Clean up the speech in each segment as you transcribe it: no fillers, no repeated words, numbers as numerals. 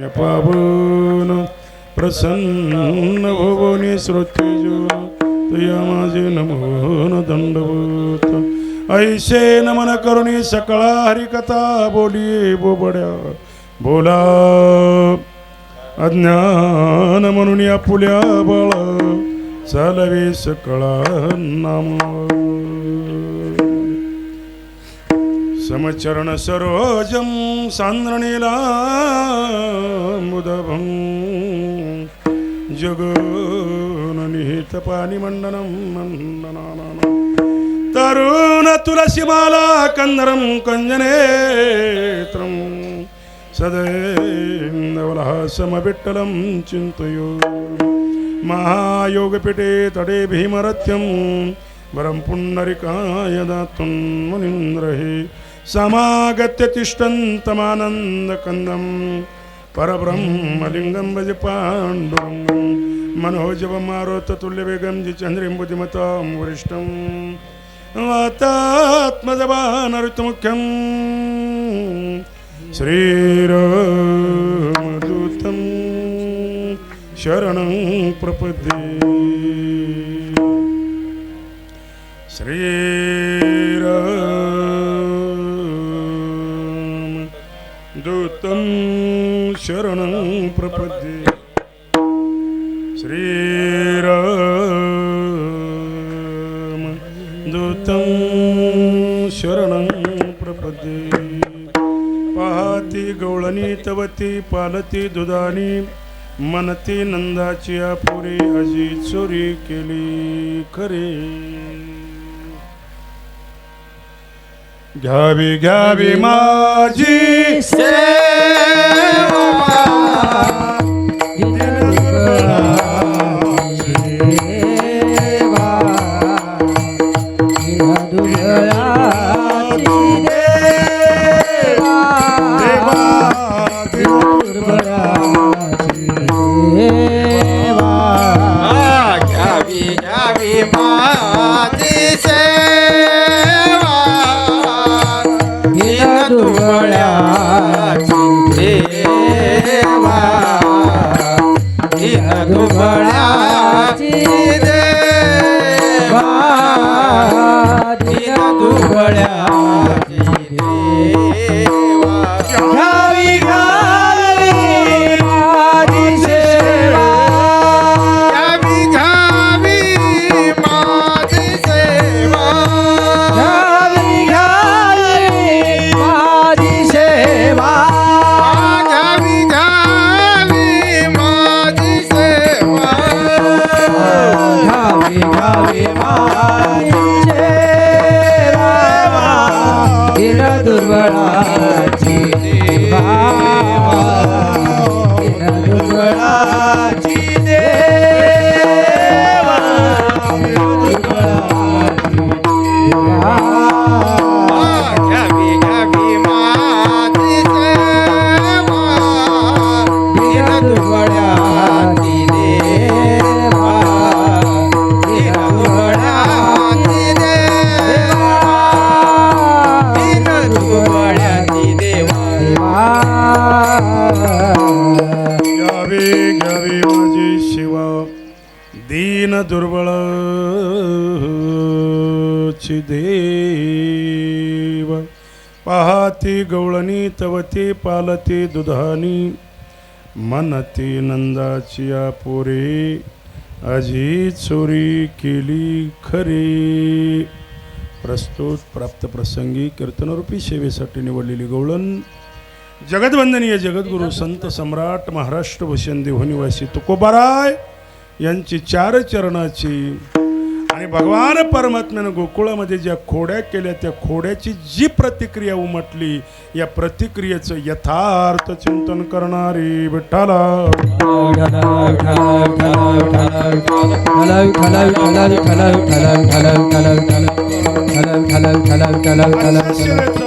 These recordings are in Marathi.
पावन प्रसन्न भुवनी श्रुतिजो तुया माझे नमोन दंडवत ऐसे नमन करुणी सकळा हरिकथा बोलिये बोबड्या बोला अज्ञान म्हणून या पुल्या बाळा चालवे सकळा नाम समचरण सरोजम सांद्रणीला मुदभं जगनिहित पाणी मंडनं मंडनाना तरुण तुलसीमाला कंदरं कंजनेत्रं सदैवलहासमविठ्ठलं चिन्तयो महायोगपीठे तडे भीमरथ्यं वरं पुण्डरिकाय दातुं मुनीन्द्रहे समागत्य तिष्ठन्तमानन्दकन्दं परब्रह्मलिङ्गं भज पाण्डुरङ्गं मनोजवमारुततुल्यवेगं जिचन्द्रिं बुद्धिमतां वरिष्ठं वातात्मजवानरुतमुख्यं श्रीरामदूतं शरणं प्रपद्ये दूतं शरणं प्रपद्ये श्रीराम दूतं शरणं प्रपद्ये पाहती गवळणी तवती पालती दुधानी मनती नंदाची आपुरी अजी चोरी केली खरे घ्यावी घ्यावी माझी सेवा दुर्बळची देव पाहती गवळणी तवती पालती दुधानी मनती नंदाची आपुरे अजी चोरी केली खरे. प्रस्तुत प्राप्त प्रसंगी कीर्तनरूपी सेवेसाठी निवडलेली गवळण जगदवंदनीय जगद्गुरु संत सम्राट महाराष्ट्र भूषण देवनिवासी तुकोबाराय यांची चार चरणाची आणि भगवान परमात्म्यानं गोकुळामध्ये ज्या खोड्या केल्या त्या खोड्याची जी प्रतिक्रिया उमटली या प्रतिक्रियेचं यथार्थ चिंतन करणारी विठ्ठला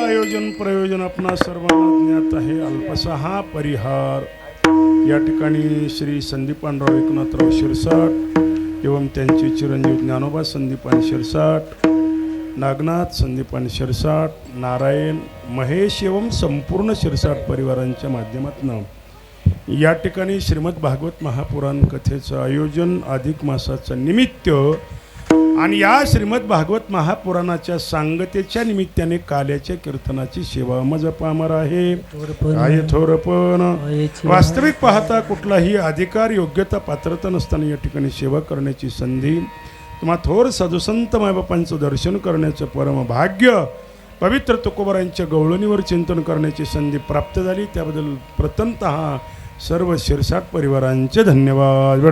आयोजन प्रयोजन आपणा सर्वांना ज्ञात आहे. अल्पसा हा परिहार या ठिकाणी श्री संदीपानराव एकनाथराव शिरसाट एवं त्यांचे चिरंजीव ज्ञानोबा संदीपान शिरसाट, नागनाथ संदीपान शिरसाट, नारायण, महेश एवं संपूर्ण शिरसाट परिवारांच्या माध्यमातून या ठिकाणी श्रीमद भागवत महापुराण कथेचं आयोजन अधिक मासाचं निमित्त आणि या श्रीमद भागवत महापुराणाच्या सांगतेच्या निमित्ताने काल्याच्या कीर्तनाची सेवा मज पामर आहे काय थोरपण वास्तविक पाहता कुठलाही अधिकार योग्यता पात्रता नसताना या ठिकाणी सेवा करण्याची संधी तुम्हा थोर साधुसंत मायबापांचं दर्शन करण्याचं परम भाग्य पवित्र तुकोबारांच्या गवळणीवर चिंतन करण्याची संधी प्राप्त झाली त्याबद्दल प्रथमतः सर्व शिरसाट परिवारांचे धन्यवाद.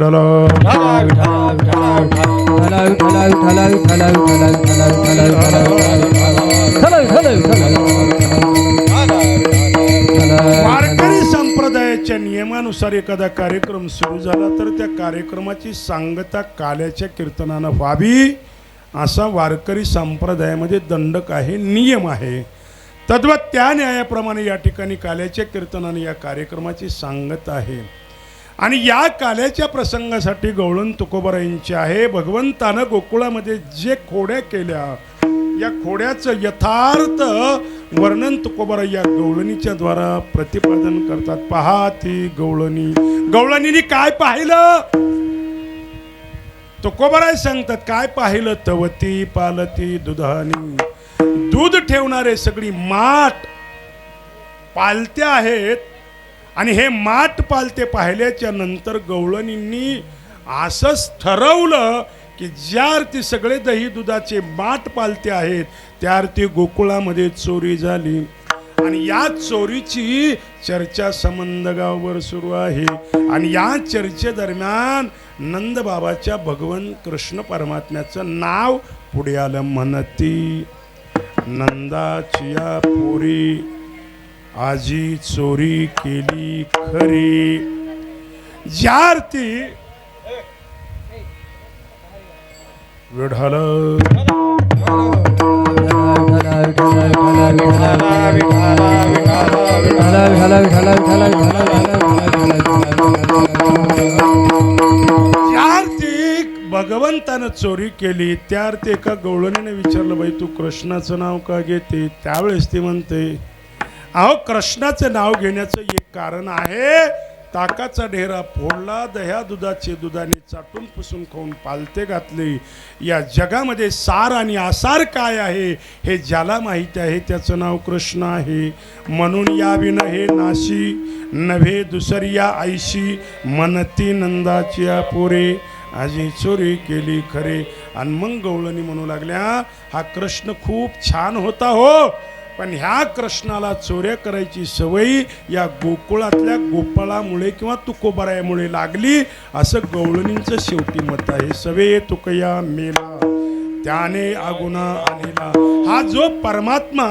वारकरी संप्रदायाच्या नियमानुसार एखादा कार्यक्रम सुरू झाला तर त्या कार्यक्रमाची सांगता काल्याच्या कीर्तनानं व्हावी असा वारकरी संप्रदायामध्ये दंडक आहे, नियम आहे. तद्वत त्या न्यायाप्रमाणे या ठिकाणी काल्याच्या कीर्तनाने या कार्यक्रमाची सांगत आहे आणि या काल्याच्या प्रसंगासाठी गवळण तुकोबारायांची आहे. भगवंतानं गोकुळामध्ये जे खोड्या केल्या या खोड्याचं यथार्थ वर्णन तुकोबारा या गवळणीच्या द्वारा प्रतिपादन करतात. पहा ती गवळणीने काय पाहिलं तुकोबाराय सांगतात. काय पाहिलं? तवती पालती दुधानी, दूध ठेवणारे सगळी माठ पालत्या आहेत आणि हे माठ पालते पाहिल्याच्या नंतर गवळणींनी असंच ठरवलं की ज्या अर्थी सगळे दही दुधाचे माठ पालते आहेत त्या अर्थी गोकुळामध्ये चोरी झाली आणि या चोरीची चर्चा संबंध गावभर सुरू आहे आणि या चर्चेदरम्यान नंद बाबाच्या भगवान कृष्ण परमात्म्याचं नाव पुढे आलं. म्हणती नंदाचिया पोरी आजी चोरी केली खरी. ज्या अर्थी विढाल भगवंतानं चोरी केली त्या अर्थी एका गवळणीने विचारलं, बाई तू कृष्णाचं नाव का घेते? त्यावेळेस ती म्हणते, अहो कृष्णाचं नाव घेण्याचं एक कारण आहे. ताकाचा ढेरा फोडला, दह्या दुधाने चाटून पुसून खाऊन पालते घातले. या जगामध्ये सार आणि आसार काय आहे हे ज्याला माहिती आहे त्याचं नाव कृष्ण आहे. म्हणून या विन हे नाशी नव्हे दुसरिया आईशी, म्हणती नंदाची पोरे आजी चोरी केली खरे. आणि मग गवळणी म्हणू लागल्या, हा कृष्ण खूप छान होता हो, पण ह्या कृष्णाला चोऱ्या करायची सवय या गोकुळातल्या गोपाळामुळे किंवा तुकोबारायामुळे लागली असं गवळणींचं शेवटी मत आहे. सवे तुकया मेला त्याने आगुना आलेला. हा जो परमात्मा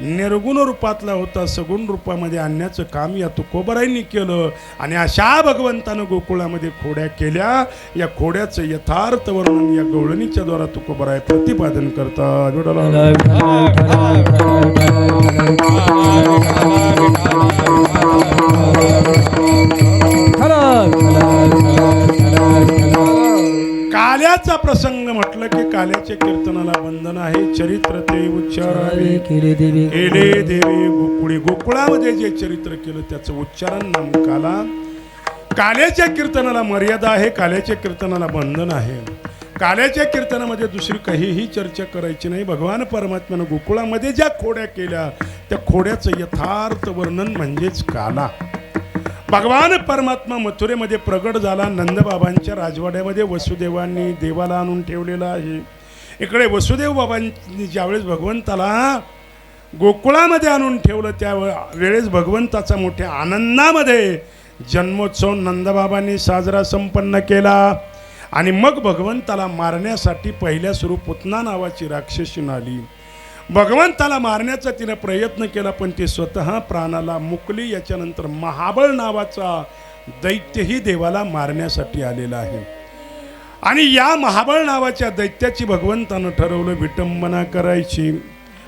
निर्गुण रूपातला होता सगुण रूपामध्ये आणण्याचं काम या तुकोबारायांनी केलं आणि अशा भगवंतानं गोकुळामध्ये खोड्या केल्या. या खोड्याचं यथार्थ वर्णन या गवळणीच्या द्वारा तुकोबाराय प्रतिपादन करतात. काल्याचा प्रसंग म्हटलं की काल्याच्या कीर्तनाला बंधन आहे. चरित्र ते उच्चारावे केले देवे गोकुळी. गोकुळामध्ये जे चरित्र केलं त्याचं उच्चारण नाम काला. काल्याच्या कीर्तनाला मर्यादा आहे, काल्याच्या कीर्तनाला बंधन आहे. काल्याच्या कीर्तनामध्ये दुसरी काहीही चर्चा करायची नाही. भगवान परमात्म्यानं गोकुळामध्ये ज्या खोड्या केल्या त्या खोड्याचं यथार्थ वर्णन म्हणजेच काला. भगवान परमात्मा मथुरेमध्ये प्रगट झाला. नंदबाबांच्या राजवाड्यामध्ये वसुदेवांनी देवाला आणून ठेवलेला आहे. इकडे वसुदेव बाबांनी ज्यावेळेस भगवंताला गोकुळामध्ये आणून ठेवलं त्या वेळेस भगवंताचा मोठ्या आनंदामध्ये जन्मोत्सव नंदबाबांनी साजरा संपन्न केला आणि मग भगवंताला मारण्यासाठी पहिल्या सुरू पुतना नावाची राक्षसीन आली. भगवंताला मारण्याचा तिने प्रयत्न केला पण ती स्वतः प्राणाला मुकली. याच्यानंतर महाबळ नावाचा दैत्यही देवाला मारण्यासाठी आलेला आहे आणि या महाबळ नावाच्या दैत्याची भगवंतानं ठरवलं विटंबना करायची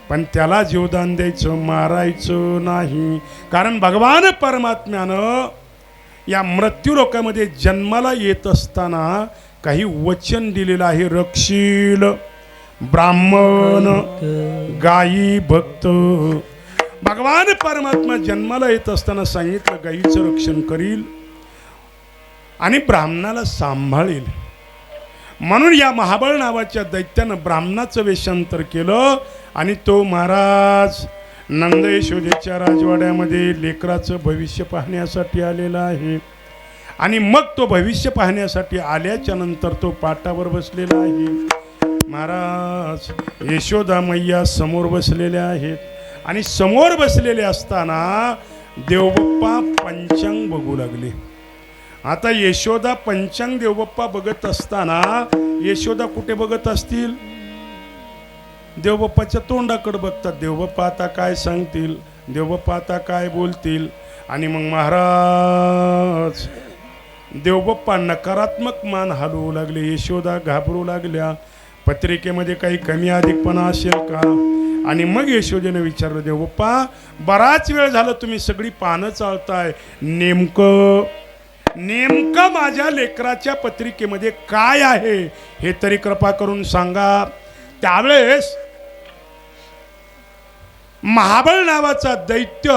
पण त्याला जीवदान द्यायचं, मारायचं नाही. कारण भगवान परमात्म्यानं या मृत्यू लोकामध्ये जन्माला येत असताना काही वचन दिलेलं आहे. रक्षील ब्राह्मण गायी भक्त भगवान परमात्मा जन्माला येत असताना सांगितलं गाईचं रक्षण करील आणि ब्राह्मणाला सांभाळेल. म्हणून या महाबळ नावाच्या दैत्यानं ब्राह्मणाचं वेषांतर केलं आणि तो महाराज नंद यशोदेच्या राजवाड्यामध्ये लेकराचं भविष्य पाहण्यासाठी आलेला आहे. आणि मग तो भविष्य पाहण्यासाठी आल्याच्या नंतर तो पाटावर बसलेला आहे. महाराज यशोदा मैया समोर बसलेल्या आहेत आणि समोर बसलेले असताना देवबाप्पा पंचांग बघू लागले. आता यशोदा पंचांग देवबाप्पा बघत असताना यशोदा कुठे बघत असतील? देवबाप्पाच्या तोंडाकडे बघतात. देवबाप्पा आता काय सांगतील, देवबाप्पा आता काय बोलतील. आणि मग महाराज देवबाप्पा नकारात्मक मान हलवू लागले. यशोदा घाबरू लागल्या. पत्रिकेमध्ये काही कमी अधिकपणा असेल का? आणि मग यशोदेने विचारलं, देवबाप्पा बराच वेळ झालं तुम्ही सगळी पानं चालताय, नेमकं माझ्या लेकराच्या पत्रिकेमध्ये काय आहे हे तरी कृपा करून सांगा. त्यावेळेस महाबळ नावाचा दैत्य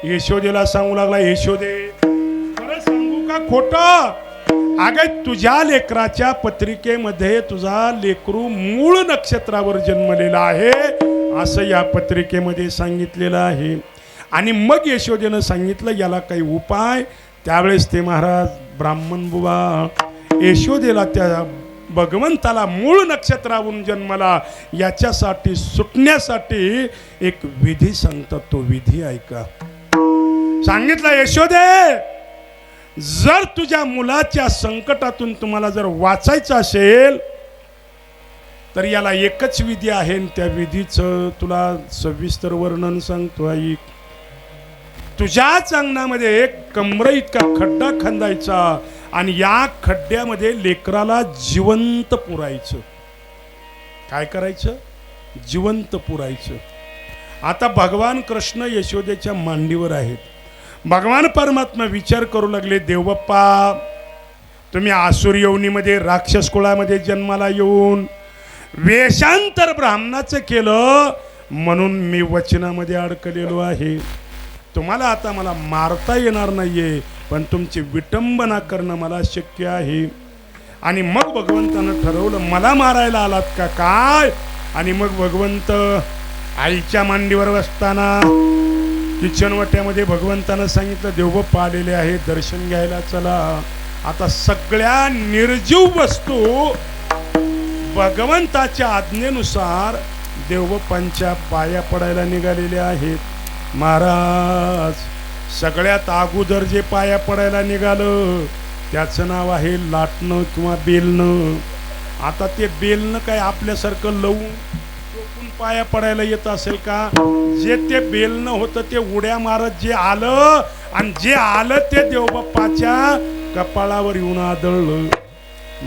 यशोदेला सांगू लागला, यशोदे खरं सांगू का खोटं? अगं तुझ्या लेकराच्या पत्रिकेमध्ये तुझा लेकरू मूळ नक्षत्रावर जन्मलेला आहे असं या पत्रिकेमध्ये सांगितलेलं आहे. आणि मग यशोदेनं सांगितलं याला काही उपाय. त्यावेळेस ते महाराज ब्राह्मण बुवा यशोदेला त्या भगवंताला मूळ नक्षत्रावरून जन्माला याच्यासाठी सुटण्यासाठी एक विधी सांगतात. तो विधी ऐका. सांगितलं, यशोदे जर तुझ्या मुलाच्या संकटातून तुम्हाला जर वाचायचं असेल तर याला एकच विधी आहे. त्या विधीचं तुला सविस्तर वर्णन सांगतो ऐक. तुझ्याच अंगणामध्ये एक कमर इतका खड्डा खंदायचा आणि या खड्ड्यामध्ये लेकराला जिवंत पुरायचं. काय करायचं? जिवंत पुरायचं. आता भगवान कृष्ण यशोदेच्या मांडीवर आहेत. भगवान परमात्मा विचार करू लागले, देवबाप्पा तुम्ही आसुर योनीमध्ये राक्षस कुळामध्ये जन्माला येऊन वेषांतर ब्राह्मणाचं केलं म्हणून मी वचनामध्ये अडकलेलो आहे. तुम्हाला आता मला मारता येणार नाहीये पण तुमची विटंबना करणं मला शक्य आहे. आणि मग भगवंतानं ठरवलं मला मारायला आलात का काय? आणि मग भगवंत आईच्या मांडीवर बसताना किचनवट्यामध्ये भगवंतानं सांगितलं, देवबाप्पा आलेले आहे, दर्शन घ्यायला चला. आता सगळ्या निर्जीव वस्तू भगवंताच्या आज्ञेनुसार देवबाप्पांच्या पाया पडायला निघालेले आहेत. महाराज सगळ्यात अगोदर जे पाया पडायला निघालं त्याचं नाव आहे लाटणं किंवा बेलणं. आता ते बेलणं काय आपल्यासारखं लवून टोकून पाया पडायला येत असेल का? जे ते बेलणं होतं ते उड्या मारत जे आलं आणि जे आलं ते देवबाप्पाच्या कपाळावर येऊन आदळलं.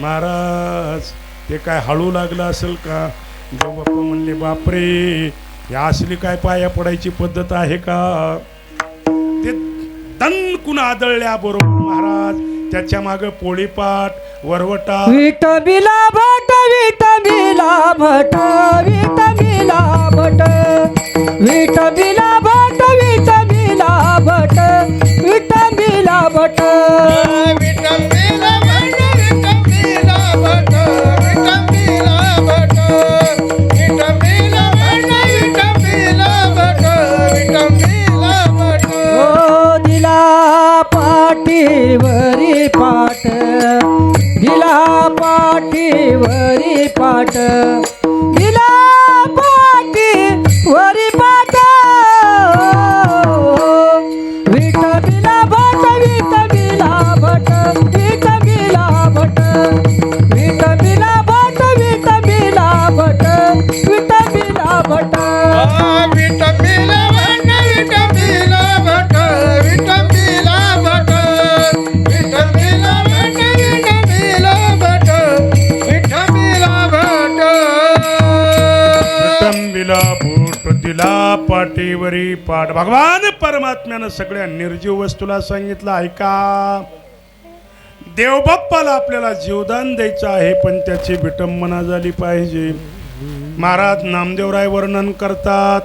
महाराज ते काय हळू लागलं असेल का? देवबाप्पा म्हणले, बापरे या असली काय पाया पडायची पद्धत आहे का? ते दणकून आदळल्या बरोबर महाराज त्याच्या मागे पोळीपाट वरवटा विठबिला भट विठबिला भट विठबिला भट विठबिला भट विठबिला भट विठबिला भट विठबिला भट विठबिला भट विठबिला भट विठबिला भट विठबिला भट विठबिला भट ओ दिला पाठीवरी पाट दिला पाठीवरी पाट दिला पाठीवरी पाट विठबिला भट विठबिला भट विठबिला भट विठबिला भट विठबिला भट विठबिला भट विठबिला भट विठबिला भट विठबिला भट विठबिला भट विठबिला भट विठबिला भट विटंबिला बोट दिला पाठीवरी पाठ. भगवान परमात्म्यानं सगळ्या निर्जीव वस्तूला सांगितलं, ऐका देवबाप्पाला आपल्याला जीवदान द्यायचं आहे पण त्याची विटंबना झाली पाहिजे. महाराज नामदेवराय वर्णन करतात,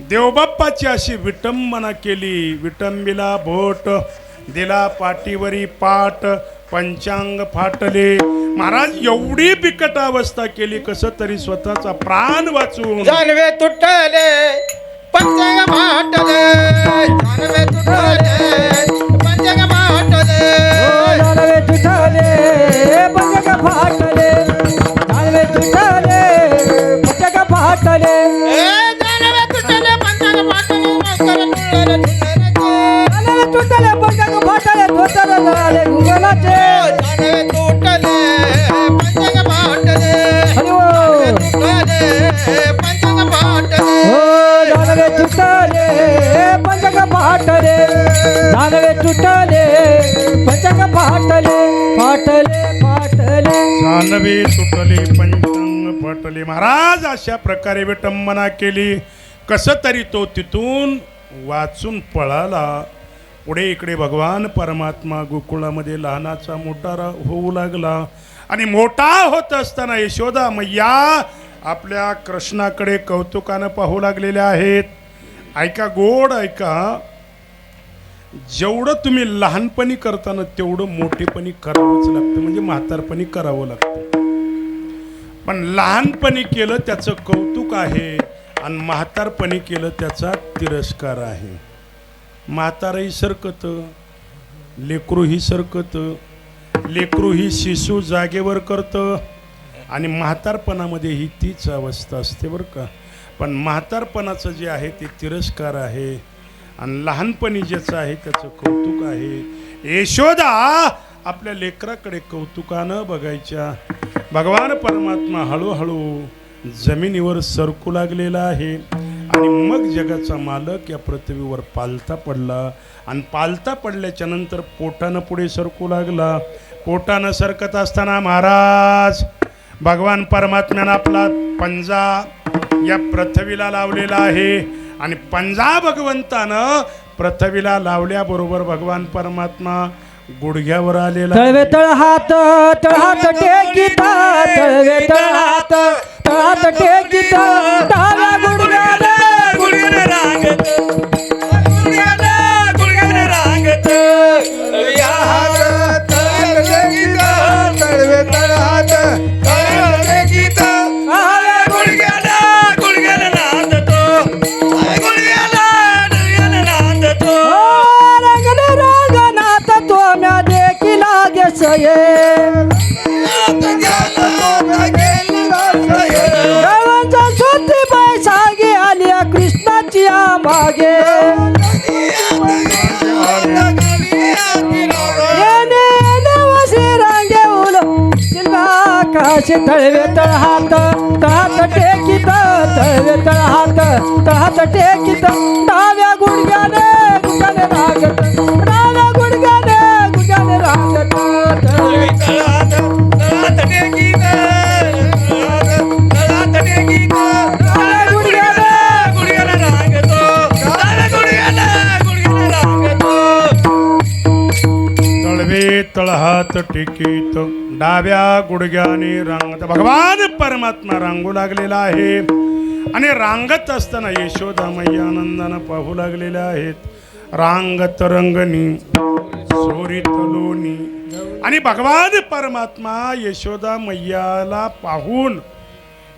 देवबाप्पाची अशी विटंबना केली. विटंबीला बोट दिला पाठीवरी पाट, पंचांग फाटले. महाराज एवढी बिकट अवस्था केली, कसं तरी स्वतःचा प्राण वाचून जानवे तुटले पंचंग फाटले, जानवे तुटले पंचंग फाटले. जानवे तुटले पंचक फाटले, जानवे तुटले पंचक फाटले. जानवे तुटले पंचंग फाटले, मकर तुटले तुटले. जानवे तुटले पंचक फाटले, धोतर झाले गुंगलाचे. जानवे तुटले पंचंग फाटले, हरी बोल. तुटले पंचंग फाटले. जानवे तुटले पंचक फाटले, जानवे तुटले पंचक फाटले, फाटले फाटले. जानवे तुटले पंचांग फाटले. महाराज अशा प्रकारे विटंबना केली. कसं तरी तो तिथून वाचून पळाला. पुढे इकडे भगवान परमात्मा गोकुळामध्ये लहानाचा मोठा होऊ लागला. आणि मोठा होत असताना यशोदा मैया आपल्या कृष्णाकडे कौतुकानं पाहू लागलेल्या आहेत. ऐका, गोड ऐका. जेवढं तुम्ही लहानपणी करताना तेवढं मोठेपणी करावंच लागतं, म्हणजे म्हातारपणी करावं लागतं. पण लहानपणी केलं त्याचं कौतुक आहे आणि म्हातारपणी केलं त्याचा तिरस्कार आहे. म्हातारही सरकतं, लेकरूही सरकतं, लेकरूही शिशू जागेवर करतं आणि म्हातारपणामध्ये ही तीच अवस्था असते बरं का. पण म्हातारपणाचं जे आहे ते तिरस्कार आहे आणि लहानपणी ज्याचं आहे त्याचं कौतुक आहे. यशोदा आपल्या लेकराकडे कौतुकानं बघायच्या. भगवान परमात्मा हळूहळू जमिनीवर सरकू लागलेला आहे आणि मग जगाचा मालक या पृथ्वीवर पालथा पडला आणि पालथा पडल्याच्या नंतर पोटानं पुढे सरकू लागला. पोटानं सरकत असताना महाराज भगवान परमात्म्यानं आपला पंजा या पृथ्वीला लावलेला आहे आणि पंजा भगवंतानं पृथ्वीला लावल्याबरोबर भगवान परमात्मा गुडघ्यावर आलेला. तळवे तळहात तळहात टेकिता, तळवे तळहात तळहात टेकिता. डाव्या गुडघ्याने गुडघ्याने रांगत, गुडघ्याने गुडघ्याने रांगत. या हात तळवे गीता, तळवे तळहात तळवे गीता. डाव्या गुडघ्याने गुडघ्याने नांदतो, गुडघ्याने गुडघ्याने नांदतो. रंगने रंगनात तो म्या देखी लागे सये. देवांचा सुती बैसागी आल्या कृष्णाची मागे. येणे नवसी रांगे उल चिलवा काशी. तळवे तळहात तळहात टेकित, तळवे तळहात तळहात टेकित. डाव्या गुडघ्याने गुडघ्याने रांगत, डाव्या गुडघ्याने गुडघ्याने रांगत. तळवे तळहात तळहात टेकित, तळहात टेकित. डाव्या गुडघ्याने गुडघ्याने रांगतो, डाव्या गुडघ्याने गुडघ्याने रांगतो. तळवे तळहात टेकीत, डाव्या गुडघ्याने रांगत. भगवान परमात्मा रांगू लागलेला आहे आणि रांगत असताना यशोदा मैया आनंदानं पाहू लागलेल्या आहेत. रांगत रंगणी सोरीत लोणी. आणि भगवान परमात्मा यशोदा मैयाला पाहून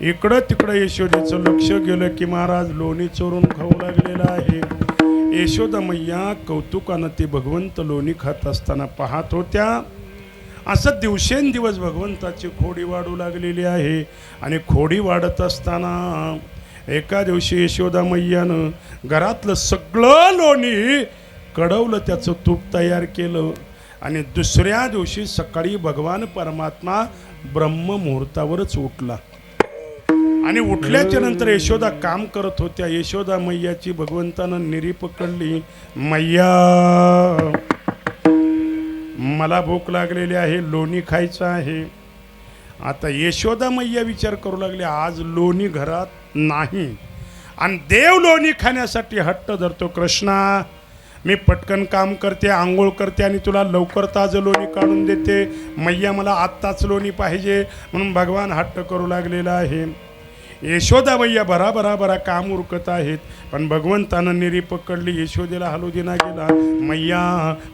इकडं तिकडं यशोदेचं लक्ष गेलं की महाराज लोणी चोरून खाऊ लागलेला आहे. यशोदा मैया कौतुकानं ते भगवंत लोणी खात असताना पाहत होत्या. असं दिवसेंदिवस भगवंताची खोडी वाढू लागलेली आहे आणि खोडी वाढत असताना एका दिवशी यशोदा मैयानं घरातलं सगळं लोणी कडवलं, त्याचं तूप तयार केलं आणि दुसऱ्या दिवशी सकाळी भगवान परमात्मा ब्रह्ममुहूर्तावरच उठला आणि उठल्याच्या नंतर यशोदा काम करत होत्या. यशोदा मैयाची भगवंतानं निरी पकडली. मैया, मला भूक लागलेली आहे, लोणी खायचं आहे. आता यशोदा मैया विचार करू लागले, आज लोणी घरात नाही आणि देव लोणी खाण्यासाठी हट्ट धरतो. कृष्णा, मी पटकन काम करते, आंघोळ करते आणि तुला लवकर ताजं लोणी काढून देते. मैया, मला आत्ताच लोणी पाहिजे. म्हणून भगवान हट्ट करू लागलेला आहे. यशोदा मैया बरा काम उरकत आहेत, पण भगवंतानं निरी पकडली. यशोदेला हलू देना गेला. मैया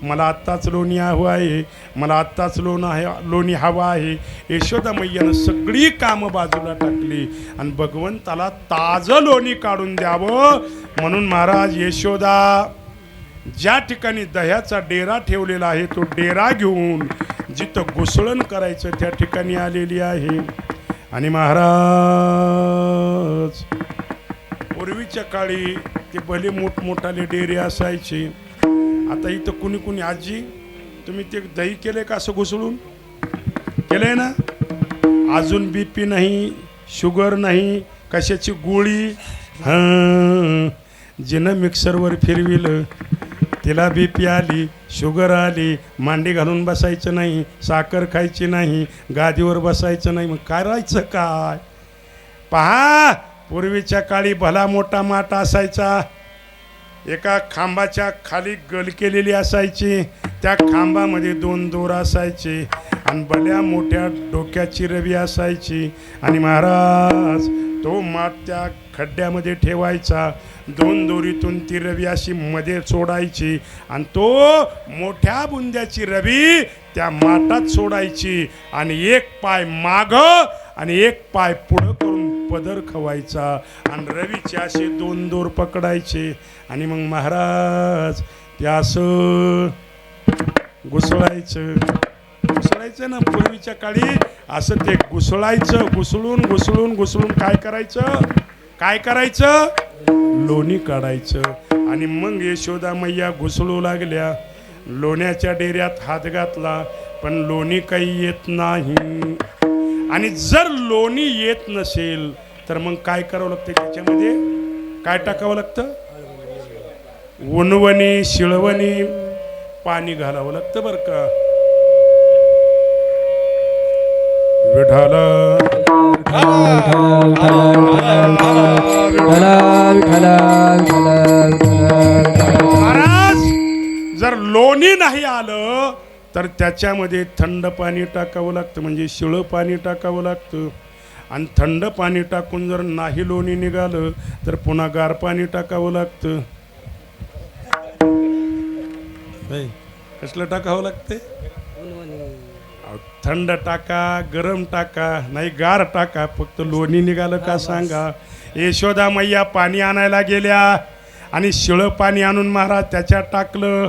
मला आत्ताच लोणी हवं आहे, मला आत्ताच लोणी हवं आहे. यशोदा मैयानं सगळी कामं बाजूला टाकली आणि भगवंताला ताजं लोणी काढून द्यावं म्हणून महाराज यशोदा ज्या ठिकाणी दह्याचा डेरा ठेवलेला आहे तो डेरा घेऊन जिथं घुसळण करायचं त्या ठिकाणी आलेली आहे. आणि महाराज पूर्वीच्या काळी ते भले मोठमोठाले डेरे असायचे. आता इथं कुणी कुणी आजी तुम्ही ते दही केले का असं घुसळून केलंय ना? अजून बीपी नाही, शुगर नाही, कशाची गोळी. हां, जिनं मिक्सरवर फिरविलं तिला बीपी आली, शुगर आली. मांडी घालून बसायचं नाही, साखर खायची नाही, गादीवर बसायचं नाही. मग करायचं काय? पहा, पूर्वीच्या काळी भला मोठा माठ असायचा. एका खांबाच्या खाली गल केलेली असायची. त्या खांबामध्ये 2 दोर असायचे आणि भल्या मोठ्या डोक्याची रवी असायची. आणि महाराज तो माठ त्या खड्ड्यामध्ये ठेवायचा. 2 दोरीतून ती रवी अशी मध्ये सोडायची आणि तो मोठ्या बुंद्याची रवी त्या माठात सोडायची आणि एक पाय माग आणि एक पाय पुढं करून पदर खवायचा आणि रवीचे असे 2 दोर पकडायचे. आणि मग महाराज ते असं घुसळायचं ना. पूर्वीच्या काळी असं ते घुसळून काय करायचं लोणी काढायचं. आणि मग यशोदा मैया घुसळू लागल्या. लोण्याच्या डेऱ्यात हात घातला पण लोणी काही येत नाही. आणि जर लोणी येत नसेल तर मग काय करावं लागतं? त्याच्यामध्ये काय टाकावं लागतं? उनवणी, शिळवणी, पाणी घालावं लागतं बरं का. विठाला महाराज जर लोणी नाही आलं तर त्याच्यामध्ये थंड पाणी टाकावं लागतं, म्हणजे शिळं पाणी टाकावं लागतं. आणि थंड पाणी टाकून जर नाही लोणी निघालं तर पुन्हा गार पाणी टाकावं लागतं. कसलं टाकावं लागते? थंड टाका, गरम टाका, नाही गार टाका, फक्त लोणी निघालं का सांगा. यशोदा मैया पाणी आणायला गेल्या आणि शिळं पाणी आणून महाराज त्याच्यात टाकलं.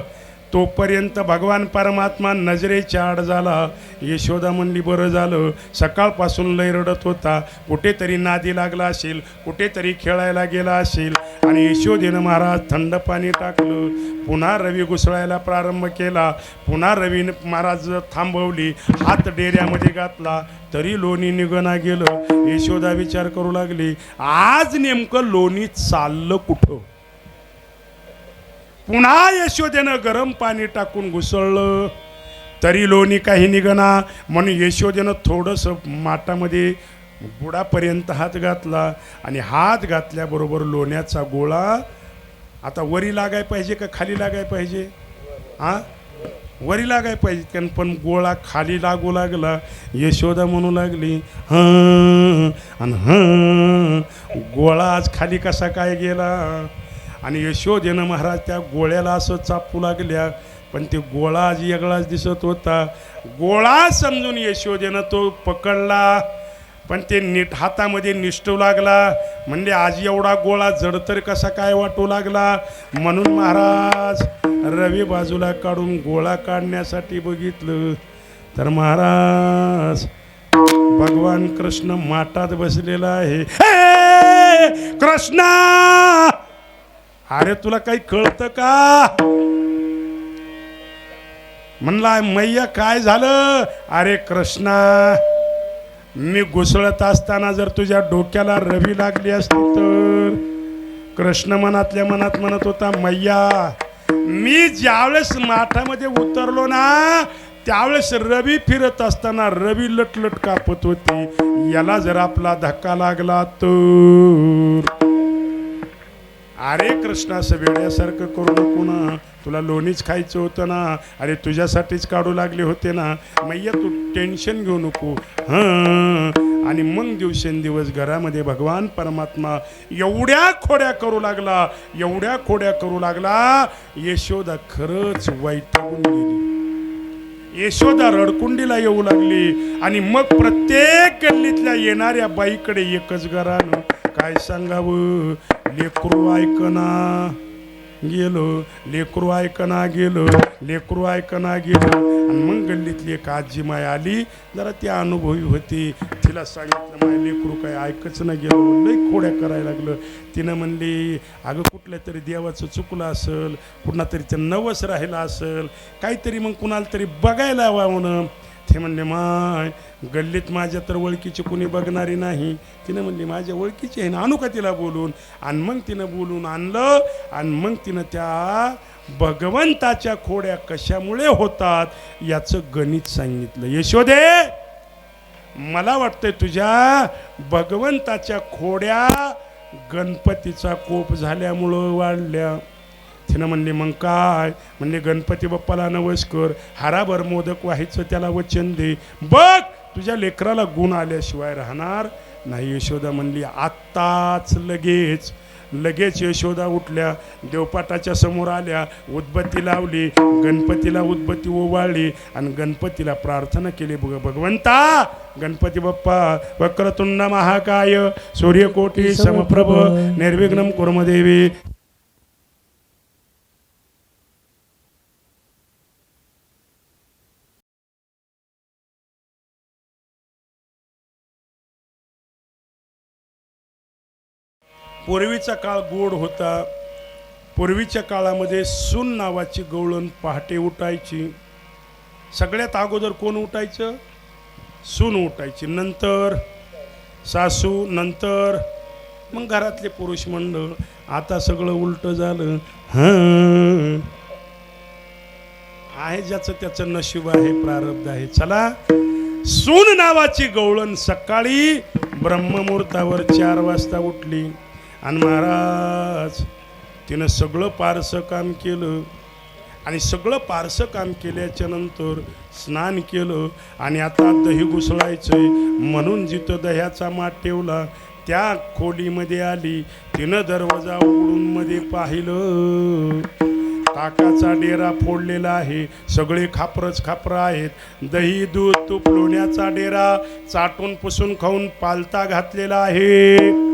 तोपर्यंत भगवान परमात्मा नजरेच्या आड झाला. यशोदा म्हणली बरं झालं, सकाळपासून लय रडत होता, कुठेतरी नादी लागला असेल, कुठेतरी खेळायला गेला असेल. आणि यशोदेनं महाराज थंड पाणी टाकलं. पुन्हा रवी घुसळायला प्रारंभ केला. पुन्हा रवीने महाराज थांबवली, हात डेऱ्यामध्ये घातला तरी लोणी निघना गेलं. यशोदा विचार करू लागली, आज नेमकं लोणी चाललं कुठं? पुन्हा यशोदेनं गरम पाणी टाकून घुसळलं तरी लोणी काही निघना. म्हणून यशोदेनं थोडंसं माठामध्ये बुडापर्यंत हात घातला आणि हात घातल्याबरोबर लोण्याचा गोळा आता वरी लागाय पाहिजे का खाली लागाय पाहिजे? वरी लागाय पाहिजे, पण गोळा खाली लागू लागला. यशोदा म्हणू लागली हां आणि हां, गोळा आज खाली कसा काय गेला? आणि यशोदेनं महाराज त्या गोळ्याला असं चापू लागल्या, पण ते गोळा आज वेगळाच दिसत होता. गोळा समजून यशोदेनं तो पकडला, पण ते नीट हातामध्ये निष्ठू लागला. म्हणजे आज एवढा गोळा जडतर कसा काय वाटू लागला. म्हणून महाराज रवी बाजूला काढून गोळा काढण्यासाठी बघितलं तर महाराज भगवान कृष्ण माठात बसलेला आहे. कृष्णा, अरे तुला काही कळतं का? म्हणला मैया काय झालं? अरे कृष्णा, मी घुसळत असताना जर तुझ्या डोक्याला रवी लागली असती तर. कृष्ण मनातल्या मनात म्हणत होता, मैया मी ज्यावेळेस माठामध्ये उतरलो ना त्यावेळेस रवी फिरत असताना रवी लटलट कापत होती. याला जर आपला धक्का लागला तर. अरे कृष्णा, असं वेड्यासारखं करू नको ना, तुला लोणीच खायचं होतं ना. अरे तुझ्यासाठीच काढू लागले होते ना. मैया तू टेन्शन घेऊ नको. हां, आणि मग दिवसेंदिवस घरामध्ये भगवान परमात्मा एवढ्या खोड्या करू लागला, एवढ्या खोड्या करू लागला, यशोदा खरंच वैतागून गेली. यशोदा रडकुंडीला येऊ लागली. आणि मग प्रत्येक गल्लीतल्या येणाऱ्या बाईकडे एकच घरानं काय सांगावं, लेकरू ऐकना गेलो, लेकरू ऐकना गेलो, लेकरू ऐकना गेलो. आणि मग गल्लीतली एक आजी माय आली, जरा ती अनुभवी होती. तिला सांगितलं, माय लेकरू काय ऐकच ना गेलो, लई खोड्या करायला लागलं. तिनं म्हणली, अगं कुठल्या तरी देवाचं चुकलं असेल, कुणा तरी ते नवस राहिला असेल, काहीतरी मग कुणाला तरी बघायला यावं म्हणून. ते म्हणले, माय गल्लीत माझ्या तर ओळखीची कुणी बघणारी नाही. तिनं म्हणली, माझ्या ओळखीची आहे ना, आणू का तिला बोलून. आणि मग तिनं बोलून आणलं. आणि मग तिनं त्या भगवंताच्या खोड्या कशामुळे होतात याचं गणित सांगितलं. यशोदे, मला वाटतंय तुझ्या भगवंताच्या खोड्या गणपतीचा कोप झाल्यामुळं वाढल्या. तिनं म्हणली, मग काय. म्हणले, गणपती बाप्पाला नवस कर, हाराभर मोदक व्हायचं त्याला वचन दे, बघ तुझ्या लेकराला गुण आल्याशिवाय राहणार नाही. यशोदा म्हणली, आत्ताच लगेच. लगेच यशोदा उठल्या, देवपाटाच्या समोर आल्या, उदबत्ती लावली, गणपतीला उदबत्ती ओवाळली आणि गणपतीला प्रार्थना केली. भगवंता गणपती बाप्पा, वक्रतुंड महाकाय सूर्यकोटी समप्रभ निर्विघ्नं कुर्म देवी. पूर्वीचा काळ गोड होता. पूर्वीच्या काळामध्ये सून नावाची गवळण पहाटे उठायची. सगळ्यात अगोदर कोण उठायचं? सून उठायची, नंतर सासू, नंतर मग घरातले पुरुष मंडळ. आता सगळं उलटं झालं. हां, आहे ज्याचं त्याचं नशीब आहे, प्रारब्ध आहे. चला, सून नावाची गवळण सकाळी ब्रह्ममुहूर्तावर 4 वाजता उठली. आणि महाराज तिनं सगळं पारसं काम केलं. आणि सगळं पारसं काम केल्याच्या नंतर स्नान केलं. आणि आता दही घुसळायचंय म्हणून जिथं दह्याचा माठ ठेवला त्या खोलीमध्ये आली. तिनं दरवाजा उघडून मध्ये पाहिलं, ताकाचा डेरा फोडलेला आहे, सगळे खापरच खापरं आहेत. दही दूध तूप लोण्याचा डेरा चाटून पुसून खाऊन पालता घातलेला आहे.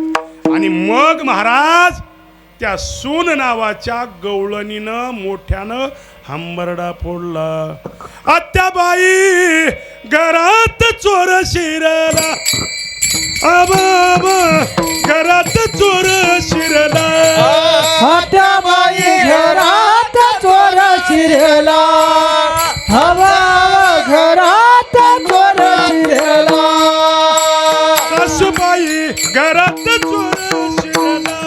आणि मग महाराज त्या सून नावाच्या गवळणीनं मोठ्यानं हंबरडा फोडला. आत्याबाई घरात चोर शिरला, घरात चोर शिरला, आत्याबाई घरात चोर शिरला, हवा घरात चोर शिरला, सासूबाई घरात चोर शिरला,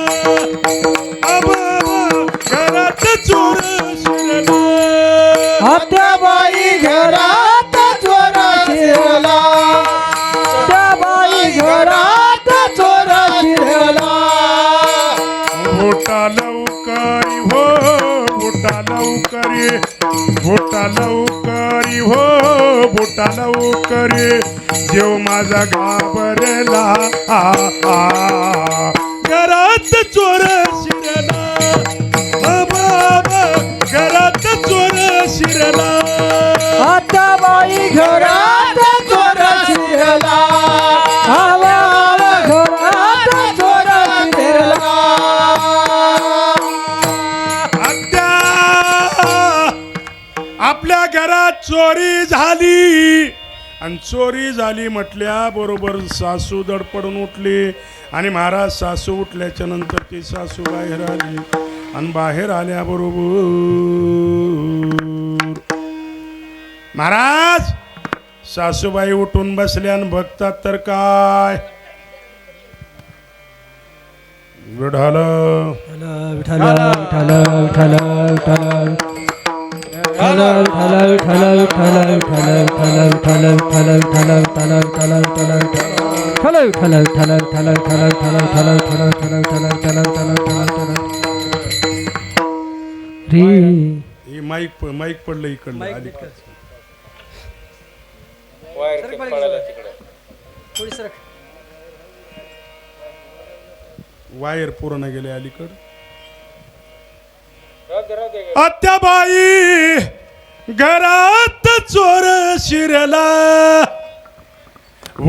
घरात चोर शिरला, आत्याबाई घरात चोर शिरला, आत्याबाई घरात चोर शिरला. भोटा लवकरी हो, भोटा लवकरी, भोटा लवकरी हो, भोटा लवकरी, जेव माझा घाबरला. घरात चोर शिरला, घरात चोर शिरला, आत्याबाई घरात चोर शिरला, हवा घरात चोर शिरला. आत्या, आपल्या घरात चोरी झाली. आणि चोरी झाली म्हटल्या बरोबर सासू दडपडून उठली. आणि महाराज सासू उठल्याच्या नंतर ती सासू बाहेर आली. आणि बाहेर आल्याबरोबर महाराज सासूबाई उठून बसल्या आणि बघतात तर काय, विठाल विठ्ठल विठ्ठल विठ्ठल हे माईक पडलं इकडलं आली. वायर पडायला तिकडे. थोडी सरक. वायर पूर्ण गेले अलीकड. आत्याबाई घरात चोर शिरला,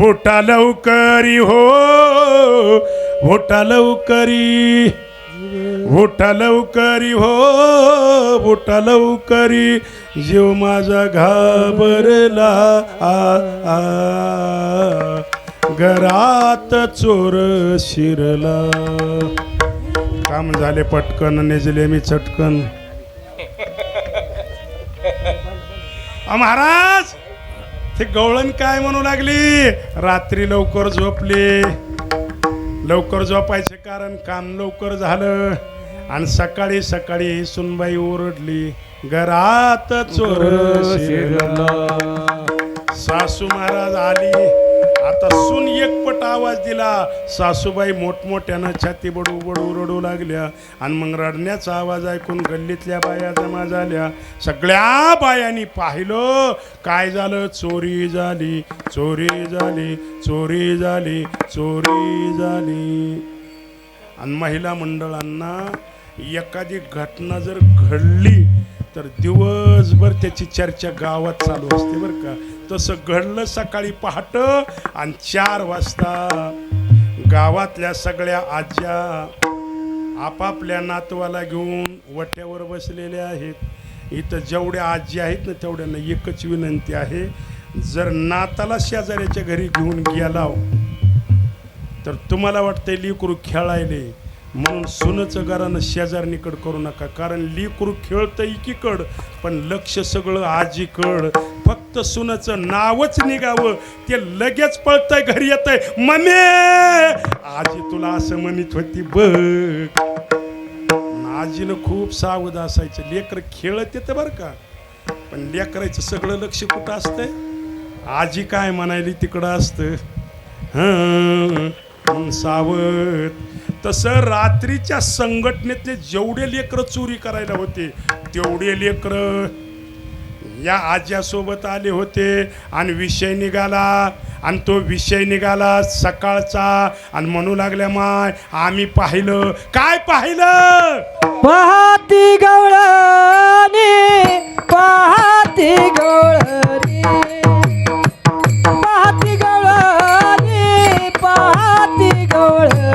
उठा लवकरी हो, उठा लवकरी, उठा लवकरी हो, उठा लवकरी, जीव माझा घाबरला. घरात चोर शिरला. काम झाले पटकन, नेजले मी चटकन. महाराज ते गवळण काय म्हणू लागली, रात्री लवकर झोपली. लवकर झोपायचे कारण काम लवकर झालं, आणि सकाळी सकाळी सुनबाई ओरडली, घरात चोर शिरला. सासू महाराज आली. आता सुन एकपट आवाज दिला. सासूबाई मोठमोठ्यानं छाती बडू बडू रडू लागल्या, आणि मग रडण्याचा आवाज ऐकून गल्लीतल्या बाया जमा झाल्या. सगळ्या बायांनी पाहिलं काय झालं. चोरी झाली, चोरी झाली, चोरी झाली, चोरी झाली. आणि महिला मंडळांना एखादी घटना जर घडली तर दिवसभर त्याची चर्चा गावात चालू असते बरं का. तसं घडलं सकाळी पहाट, आणि 4 वाजता गावातल्या सगळ्या आज्या आपापल्या नातवाला घेऊन वट्यावर बसलेल्या आहेत. इथं जेवढ्या आजी आहेत ना तेवढ्यांना एकच विनंती आहे, जर नाताला शेजाऱ्याच्या घरी घेऊन गेला तर तुम्हाला वाटतंय लेकरू खेळायले म्हणून सुनचं घरानं शेजारणीकड करू नका. कारण लेकरू खेळतं एकीकड पण लक्ष सगळं आजीकड. फक्त सुनचं नावच निघावं ते लगेच पळतंय घरी येतंय, मम्मी आजी तुला असं म्हणत होती बघ. आजीनं खूप सावध असायचं. लेकर खेळत येतं बरं का, पण लेकरायचं सगळं लक्ष कुठं असतंय, आजी काय म्हणायली तिकडं असतं. सावध. तसं रात्रीच्या संघटनेतले जेवढे लेकरं चोरी करायला होते तेवढे लेकरं या आज्यासोबत आले होते. आणि विषय निघाला, आणि तो विषय निघाला सकाळचा, आणि म्हणू लागल्या माय आम्ही पाहिलं. काय पाहिलं? पाहती गवळणी, पाहती गवळणी, पाहती गवळणी, पाहती गवळणी.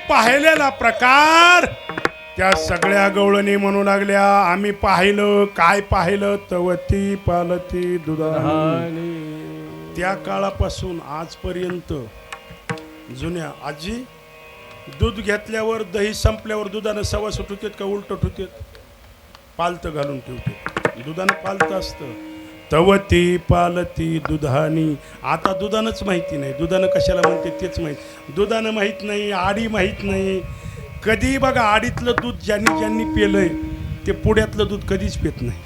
पाहिलेला प्रकार त्या सगळ्या गवळणी म्हणू लागल्या आम्ही पाहिलं. काय पाहिलं? तवती पालती दुधानी. त्या काळापासून आजपर्यंत जुन्या आजी दूध घेतल्यावर दही संपल्यावर दुधानं सवा सुटतात का उलट ठुतात? पालतं घालून ठेवते. दुधानं पालतं असतं. तवती पालती दुधानी. आता दुधानंच माहिती नाही. दुधानं कशाला म्हणते तेच माहिती. दुधानं माहीत नाही, आडी माहीत नाही. कधी बघा आडीतलं दूध ज्यांनी ज्यांनी पेलंय ते पुढ्यातलं दूध कधीच पेत नाही.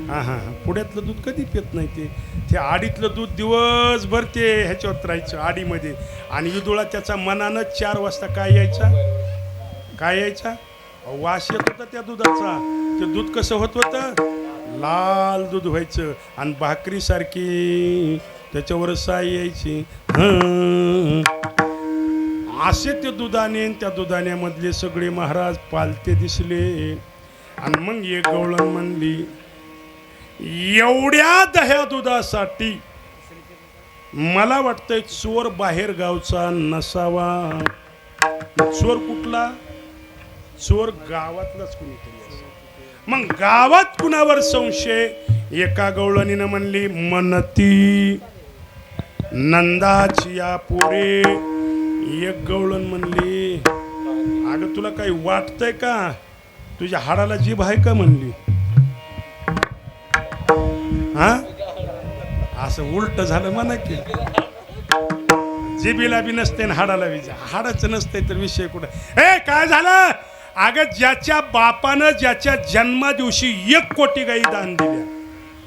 हां हां हां, पुढ्यातलं दूध कधी पित नाही ते आडीतलं दूध दिवसभर ते ह्याच्यावर राहायचं आडीमध्ये. आणि युदुळा त्याचा मनानं 4 वाजता काय यायचा वास येत होता त्या दुधाचा. ते दूध कसं होत होतं, लाल दूध व्हायचं आणि भाकरीसारखी त्याच्यावर साई यायची. असे ते दुधाने, त्या दुधाण्यामधले सगळे महाराज पालते दिसले. आणि मग एक गवळण म्हणली, एवढ्या दह्या दुधासाठी मला वाटतंय चोर बाहेर गावचा नसावा. चोर कुठला, चोर गावातलाच कुणीतरी असेल. मग गावात कुणावर संशय. एका गवळणीनं म्हणली, मनती नंदाची या पोरे. एक गवळण म्हणली, अगं तुला काही वाटतंय का, तुझ्या हाडाला जीभ आहे का म्हणली. हा असं उलट झालं म्हणा की, जिबीला बी नसते आणि हाडाला बी हाडाचं नसते तर विषय कुठं. ए काय झालं, अगं ज्याच्या बापानं ज्याच्या जन्मा दिवशी 1 कोटी गाई दान दिल्या.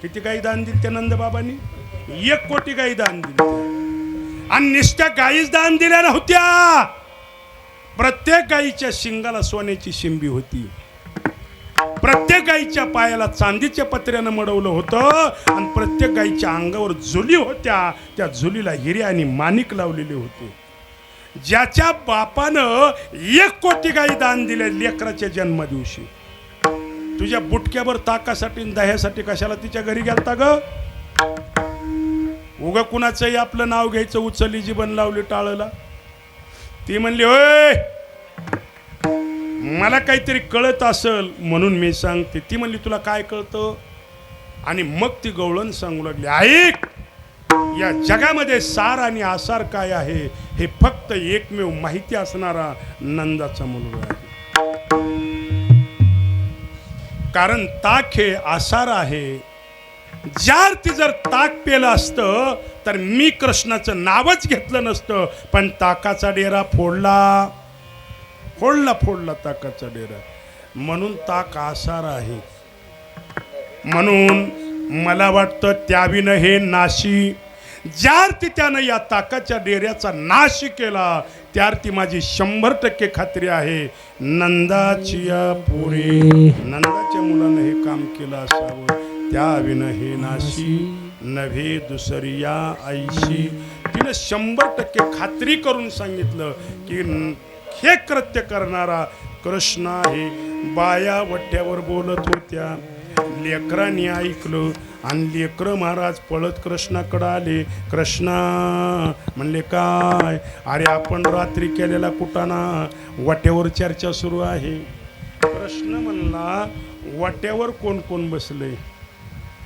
किती गाई दान दिली त्या नंदबाबांनी, 1 कोटी गाई दान दिली. आणि नुसत्या गाईच दान दिल्या नव्हत्या, प्रत्येक गाईच्या शिंगाला सोन्याची शिंबी होती, प्रत्येक गाईच्या पायाला चांदीच्या पत्र्यानं मडवलं होतं आणि प्रत्येक गाईच्या अंगावर झुली होत्या, त्या झुलीला हिरे आणि माणिक लावलेले होते. ज्याच्या बापानं 1 कोटी गाई दान दिल्या लेकराच्या जन्म दिवशी, तुझ्या बुटक्यावर ताकासाठी दह्यासाठी कशाला तिच्या घरी गेलता ग. उगा कुणाचंही आपलं नाव घ्यायचं, उचलली जीवन लावली टाळला. ती म्हणली, होय मला काहीतरी कळत असेल म्हणून मी सांगते. ती म्हणली, तुला काय कळतं. आणि मग ती गवळण सांगू लागली, ऐक, या जगामध्ये सार आणि आसार काय आहे हे फक्त एकमेव माहिती असणारा नंदाचा मुलगा आहे. कारण ताक हे आसार आहे. ती जर ताक पेलं असतं तर मी कृष्णाचं नावच घेतलं नसतं. पण ताकाचा डेरा फोडला ताकाचा डेरा. म्हणून ताक आसार आहे. म्हणून मला वाटतं त्याविनं हे नाशी. ज्यार्थी त्यानं या ताकाच्या डेऱ्याचा नाश केला त्यार्थी माझी 100% खात्री आहे नंदाची या पोरी, नंदाच्या मुलानं हे काम केलं असावं. त्याविनं हे नाशी नव्हे दुसरी या आईशी. तिनं 100% खात्री करून सांगितलं की हे कृत्य करणारा कृष्ण आहे. बाया वट्यावर बोलत होत्या, लेकरांनी ऐकलं आणि लेकरं महाराज पळत कृष्णाकडे आले. कृष्णा म्हणले, काय. अरे आपण रात्री केलेला कुटाणा वाट्यावर चर्चा सुरू आहे. कृष्ण म्हणला, वाट्यावर कोण कोण बसले.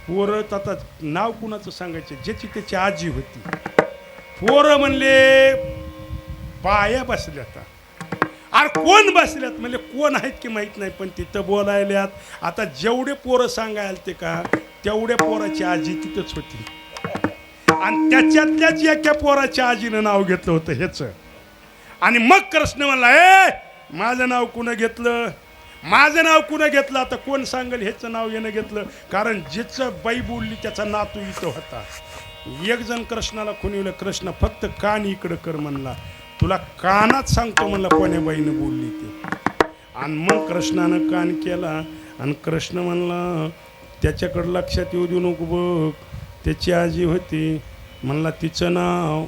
पोरं आता नाव कुणाचं सांगायचे, ज्याची त्याची आजी होती. पोरं म्हणले बाया बसल्यात. अरे कोण बसल्यात म्हणले, कोण आहेत की माहित नाही पण तिथं बोलायल्यात. आता जेवढे पोरं सांगायला ते का तेवढ्या पोराची आजी तिथंच होती. आणि त्याच्यातल्याच एका पोराच्या आजीनं नाव घेतलं होतं ह्याचं. आणि मग कृष्ण म्हणला, ए माझं नाव कुणं घेतलं, माझं नाव कुणं घेतलं. आता कोण सांगेल ह्याचं नाव येणं घेतलं. कारण जिचं बाई बोलली त्याचा नातू इथं होता. एक जण कृष्णाला खुणवलं. कृष्ण फक्त कान इकडं कर म्हणला. तुला कानात सांगतो म्हणला कोण्या बाईनं बोलली ते. आणि मग कृष्णानं कान केला आणि कृष्ण म्हणला, त्याच्याकडं लक्षात येऊ देऊ नको बघ, त्याची आजी होती. म्हणला तिचं नाव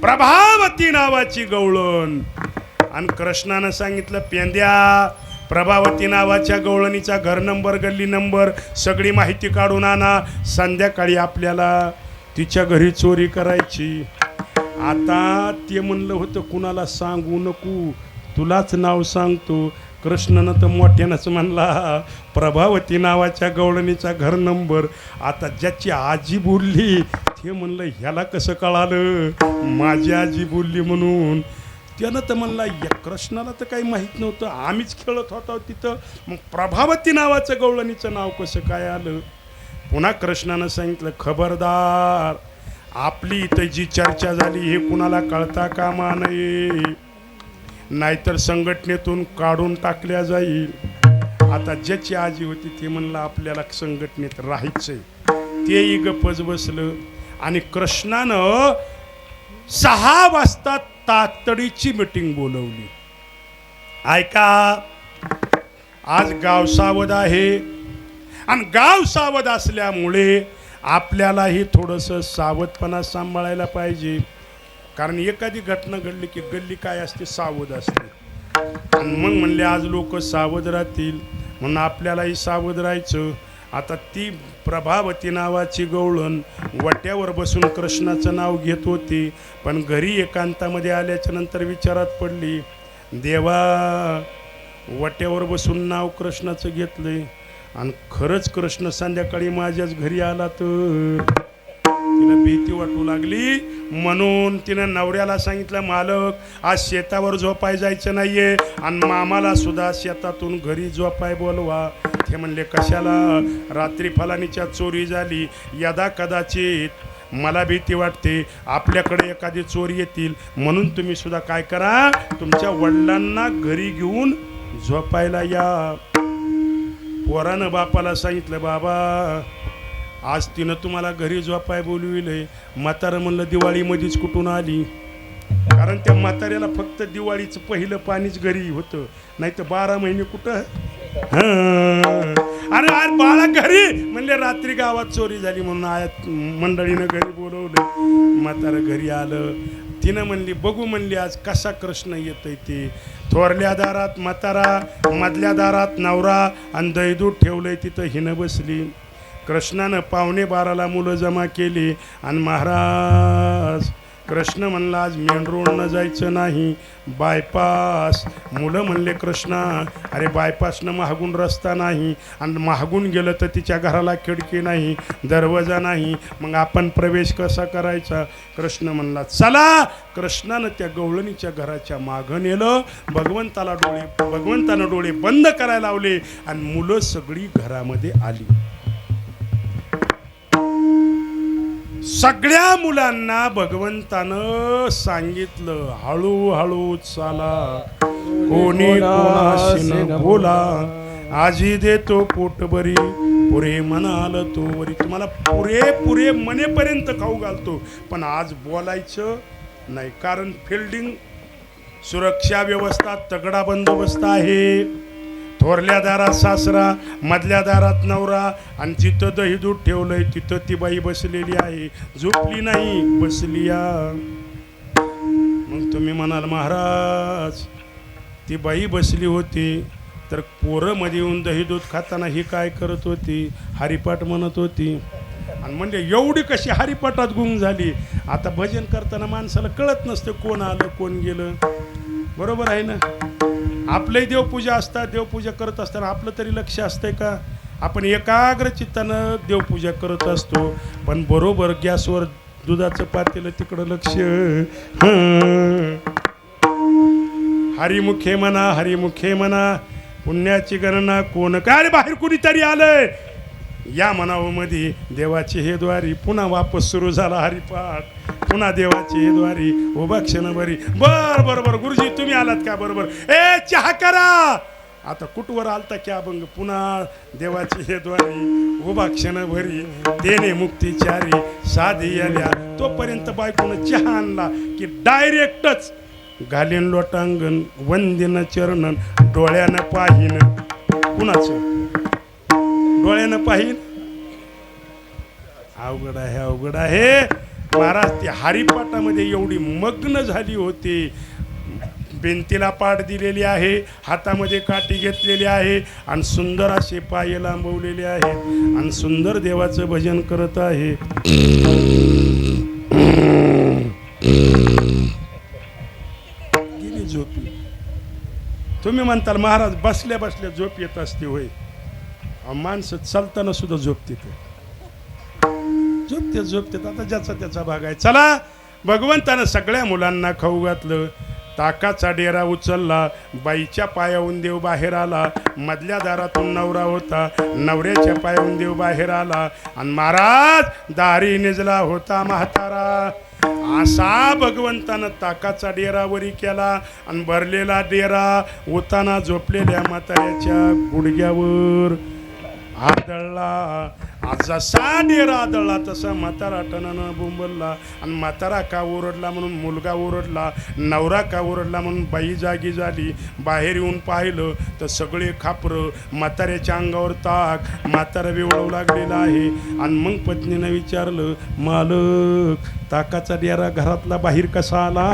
प्रभावती नावाची गवळण. आणि कृष्णानं सांगितलं, पेंद्या प्रभावती नावाच्या गवळणीचा घर नंबर, गल्ली नंबर, सगळी माहिती काढून आणा. संध्याकाळी आपल्याला तिच्या घरी चोरी करायची. आता ते म्हणलं होतं कुणाला सांगू नको, तुलाच नाव सांगतो. कृष्णानं तर मोठ्यानंच म्हणला, प्रभावती नावाच्या गवळणीचा घर नंबर. आता ज्याची आजी बोलली ते म्हणलं, ह्याला कसं कळालं माझी आजी बोलली म्हणून. त्यानं तर म्हणला, या कृष्णाला तर काही माहीत नव्हतं, आम्हीच खेळत होतो तिथं, मग प्रभावती नावाचं गवळणीचं नाव कसं काय आलं. पुन्हा कृष्णानं सांगितलं, खबरदार, आपली इथं जी चर्चा झाली हे कुणाला कळता कामा नये. नाहीतर संघटनेतून काढून टाकल्या जाईल. आता ज्याची आजी होती ते म्हणलं आपल्याला संघटनेत राहायचंय, तेही गप्पच बसलं. आणि कृष्णानं 6 वाजता तातडीची मीटिंग बोलवली. ऐका, आज गाव सावध आहे आणि गाव सावध असल्यामुळे आपल्यालाही थोडंसं सावधपणा सांभाळायला पाहिजे. कारण एखादी घटना घडली की गल्ली काय असते, सावध असते. आणि मग म्हणले आज लोक सावध राहतील म्हणून आपल्यालाही सावध राहायचं. आता ती प्रभावती नावाची गवळण वट्यावर बसून कृष्णाचं नाव घेत होती, पण घरी एकांतामध्ये आल्याच्या नंतर विचारात पडली, देवा वट्यावर बसून नाव कृष्णाचं घेतलंय आणि खरंच कृष्ण संध्याकाळी माझ्याच घरी आला तर. तिला भीती वाटू लागली. म्हणून तिनं नवऱ्याला सांगितलं, मालक आज शेतावर झोपाय जायचं नाहीये आणि मामाला सुद्धा शेतातून घरी झोपाय बोलवा. ते म्हणले कशाला, रात्री फलानीच्या चोरी झाली, यदा कदाचित मला भीती वाटते आपल्याकडे एखादी चोर येतील, म्हणून तुम्ही सुद्धा काय करा, तुमच्या वडिलांना घरी घेऊन झोपायला या. पोरानं बापाला सांगितलं, बाबा आज तिनं तुम्हाला घरी झोपाय बोलविलंय. म्हातारं म्हणलं दिवाळीमध्येच कुठून आली, कारण त्या म्हाताऱ्याला फक्त दिवाळीचं पहिलं पाणीच घरी होतं, नाही तर 12 महिने कुठं. अरे आज बाळा घरी म्हणले रात्री गावात चोरी झाली म्हणून आयात मंडळीनं घरी बोलवलं. म्हातारं घरी आलं. तिनं म्हणली बघू म्हणली आज कसा कृष्ण येतोय ते. थोरल्या दारात म्हातारा, मधल्या दारात नवरा आणि दहीदूध ठेवलंय तिथं हिनं बसली. कृष्णानं 11:45 मुलं जमा केली आणि महाराज कृष्ण म्हणला आज मेन रोडनं जायचं नाही, बायपास. मुलं म्हणले कृष्णा अरे बायपासनं मागून रस्ता नाही आणि मागून गेलं तर तिच्या घराला खिडकी नाही, दरवाजा नाही, मग आपण प्रवेश कसा करायचा. कृष्ण म्हणला चला. कृष्णानं त्या गवळणीच्या घराच्या मागं नेलं. भगवंतानं डोळे बंद करायला लावले आणि मुलं सगळी घरामध्ये आली. सगळ्या मुलांना भगवंतानं सांगितलं हळूहळू चाला, कोणी कोणाशी न बोला, आजी देतो पोटभरी, पुरे म्हणाल तो वरी. तुम्हाला पुरे मनेपर्यंत खाऊ घालतो, पण आज बोलायचं नाही, कारण फिल्डिंग सुरक्षा व्यवस्था तगडा बंदोबस्त आहे. थोरल्या दारात सासरा, मधल्या दारात नवरा आणि जिथं दही दूध ठेवलंय तिथं ती बाई बसलेली आहे, झोपली नाही, बसली या. मग तुम्ही म्हणाल महाराज ती बाई बसली होती तर पोरं मध्ये येऊन दही दूध खाताना ही काय करत होती, हरिपाठ म्हणत होती. आणि म्हणजे एवढी कशी हरिपाठात गुंग झाली. आता भजन करताना माणसाला कळत नसतं कोण आलं कोण गेलं, बरोबर आहे ना. आपलंही देवपूजा असतात, देवपूजा करत असताना आपलं तरी लक्ष असतंय का. आपण एकाग्र चित्तानं देवपूजा करत असतो, पण बरोबर गॅसवर दुधाचं पातेलं तिकडं लक्ष. हरिमुखे म्हणा, हरिमुखे म्हणा, पुण्याची गणना कोण काय. बाहेर कुणीतरी आलंय या म्हणावं मध्ये देवाची हे द्वारी. पुन्हा वापस सुरू झाला हरिपाठ. पुन्हा देवाची हे द्वारी, उभा क्षण भरी. बर गुरुजी तुम्ही आलात का, बरोबर, ए चहा करा. आता कुठवर आलता की अभंग. पुन्हा देवाची हे द्वारी, उभा क्षण भरी, देणे मुक्तीचारी, साधी आल्या. तोपर्यंत बायकोनं चहा आणला की डायरेक्टच घालीन लोटांगण, वंदिन चरणन, डोळ्यानं पाहिन. कुणाचं डोळ्यानं पाहिन. अवघड आहे, अवघड आहे. महाराज ती हरिपाठामध्ये एवढी मग्न झाली होती. भिंतीला पाठ दिलेली आहे, हातामध्ये काठी घेतलेली आहे आणि सुंदर असे पाय लांबवलेले आहेत आणि सुंदर देवाचं भजन करत आहे. गेली झोपी. तुम्ही म्हणताल महाराज बसल्या बसल्या झोप येत असते. होय, माणसं चालताना सुद्धा झोपते, झोपते. आता ज्याचा त्याचा भाग आहे. चला, भगवंतानं सगळ्या मुलांना खाऊ घातलं. ताकाचा डेरा उचलला. बाईच्या पायाहून देव बाहेर आला. मधल्या दारातून नवरा होता, नवऱ्याच्या पायाहून देव बाहेर आला आणि महाराज दारी निजला होता म्हातारा. असा भगवंतानं ताकाचा डेरा वरी केला आणि भरलेला डेरा उताना झोपलेल्या म्हाताऱ्याच्या गुडघ्यावर आदळला. जसा डेरा आदळला तसा म्हातारा टनानं बोंबलला. आणि म्हातारा का ओरडला म्हणून मुलगा ओरडला, नवरा का ओरडला म्हणून बाई जागी झाली. बाहेर येऊन पाहिलं तर सगळे खापरं, म्हाताऱ्याच्या अंगावर ताक, म्हातारा विवळू लागलेला आहे. आणि मग पत्नीनं विचारलं, मालक ताकाचा डेरा घरातला बाहेर कसा आला?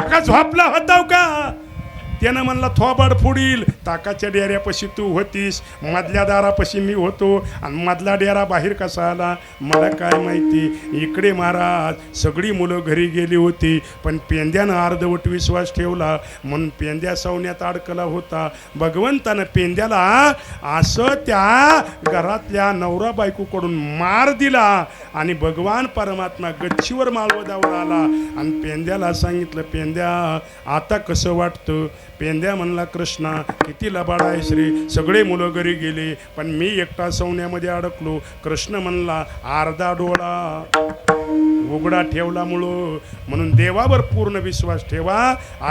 का झोपला होता का? त्यानं म्हणला थोबाड फोडील. ताकाच्या डेऱ्यापाशी तू होतीस, मधल्या दारापाशी मी होतो, आणि मधला डेरा बाहेर कसा आला मला काय माहिती. इकडे महाराज सगळी मुलं घरी गेली होती, पण पेंद्यानं अर्धवट विश्वास ठेवला म्हणून पेंद्या सवण्यात अडकला होता. भगवंतानं पेंद्याला असं त्या घरातल्या नवरा बायकोकडून मार दिला आणि भगवान परमात्मा गच्चीवर माळवदावर आला आणि पेंद्याला सांगितलं, पेंद्या आता कसं वाटतं? पेंद्या म्हणला, कृष्णा किती लबाड आहे श्री, सगळे मुलं घरी गेले पण मी एकटा सवण्यामध्ये अडकलो. कृष्ण म्हणला, अर्धा डोळा उघडा ठेवला म्हणून देवावर पूर्ण विश्वास ठेवा,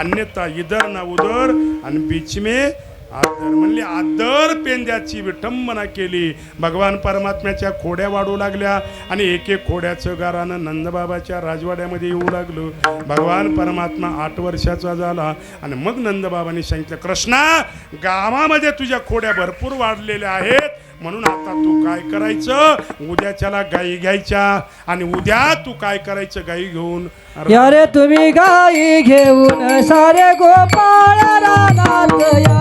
अन्यथा इधर ना उधर आणि बीच में आदर. म्हणले आदर पेंद्याची विटंबना केली. भगवान परमात्म्याच्या खोड्या वाढू लागल्या आणि एक एक खोड्याचं गारानं नंदबाबाच्या राजवाड्यामध्ये येऊ लागलं. भगवान परमात्मा 8 वर्षाचा झाला आणि मग नंदबाबांनी सांगितलं, कृष्णा गावामध्ये तुझ्या खोड्या भरपूर वाढलेल्या आहेत, म्हणून आता तू काय करायचं, उद्याच्याला गाई घ्यायच्या आणि उद्या तू काय करायचं, गाई घेऊन यारे तुम्ही गाई घेऊन सारे गोपाळ रानात या.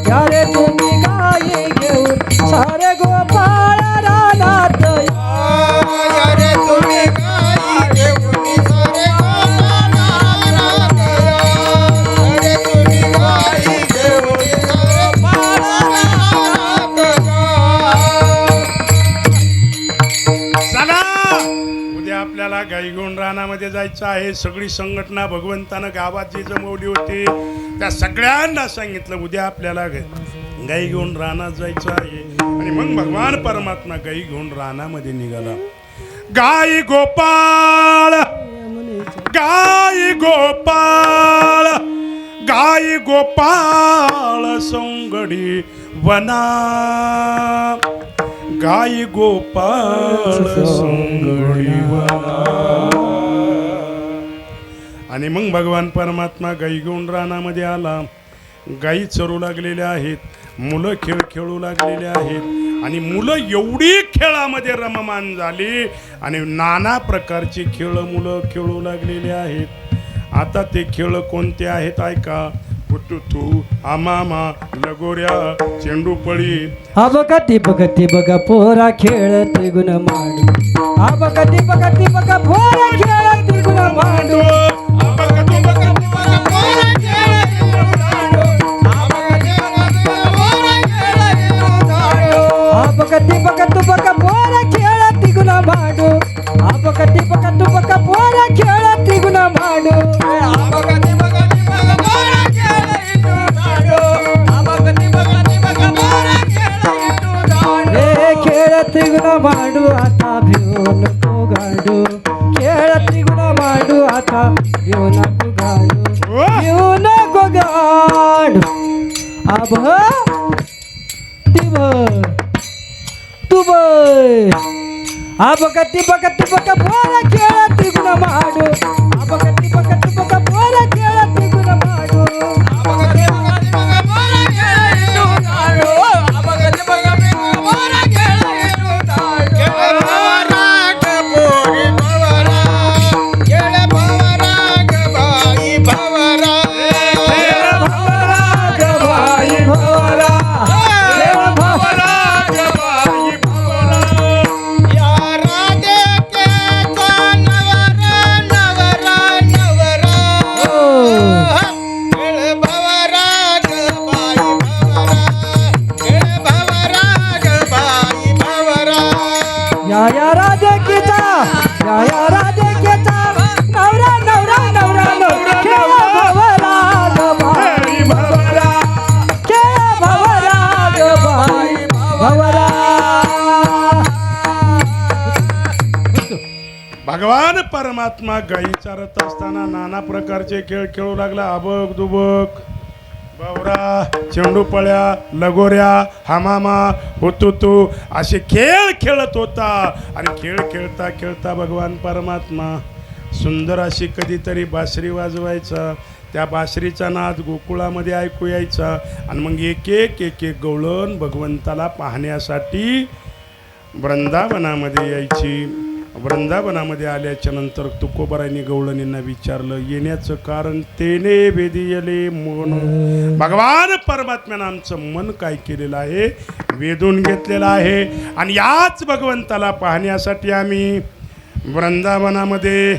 यारे तुम्ही गाई घेऊन सारे गोपाळ रानात या. अरे तुम्ही गाई घेऊन सारे गोपाळात या. अरे तुम्ही गाई घेऊन सारे गोपाळात या. चला उद्या आपल्याला गाई घेऊन रानामध्ये जायचं आहे. सगळी संघटना भगवंतानं गावात जी जमवली होती त्या सगळ्यांना सांगितलं, उद्या आपल्याला गाई घेऊन रानात जायचं आहे. आणि मग भगवान परमात्मा गाई घेऊन रानामध्ये निघाला. गाई गोपाळ, गाई गोपाळ, गाई गोपाळ संगडी वना. गाई गोपाळ संगडी वना. आणि मग भगवान परमात्मा गाई घेऊन रानामध्ये आला. गाई चरू लागलेल्या आहेत, मुलं खेळ खेळू लागलेले आहेत आणि मुलं एवढी खेळामध्ये रममान झाली आणि नाना प्रकारचे खेळ मुलं खेळू लागलेले आहेत. आता ते खेळ कोणते आहेत ऐका. पुटुतू, आमामा, लगोऱ्या, चेंडूपळी. हा बघा ती बघा पोरा खेळ त्रिगुण मांडू. हा बघा ती बघा पोरा खेळ त्रिगुण मांडू. बकती बकतू बका पोरा खेळ त्रिगुण मांडू. बकती बकतू बका पोरा खेळ त्रिगुण मांडू. बकती बकती बका पोरा खेळ इटू दाडो. बकती बकती बका पोरा खेळ इटू दाडो. रे खेळ त्रिगुण मांडू आता भिऊ नको गाडू. खेळ त्रिगुण मांडू आता भिऊ नको गाडू. भिऊ नको गाडू. आभ तिभ तुब. बकती बका पोरा खेळ त्रिगुण मांडू. बकती बका पोरा खेळ त्रिगुण मांडू. बकती बकती बका पोरा खेळ इटू दाडो. बकती बकती बका पोरा खेळ इटू दाडो. भवरा ग पोरी भवरा. खेळ भवरा ग बाई भवरा. भवरा ग बाई भवरा. या राधे के भगवान परमात्मा गाई चारत असताना नाना प्रकारचे खेळ खेळू लागला. अबक दुबक, बावरा, चेंडू पळ्या, लगोऱ्या, हमामा, हुतुतू असे खेळ खेळत होता. आणि खेळ खेळता खेळता भगवान परमात्मा सुंदर अशी कधीतरी बासरी वाजवायचा. त्या बासरीचा नाद गोकुळामध्ये ऐकू यायचा. आणि मग एक एक गवळण भगवंताला पाहण्यासाठी वृंदावनामध्ये यायची. वृंदावनामध्ये आल्याच्या नंतर तुकोबारायांनी गवळणींना विचारलं, येण्याचं कारण तेने वेदियले मन. भगवान परमात्म्यानं आमचं मन काय केलेलं आहे, वेधून घेतलेलं आहे. आणि याच भगवंताला पाहण्यासाठी आम्ही वृंदावनामध्ये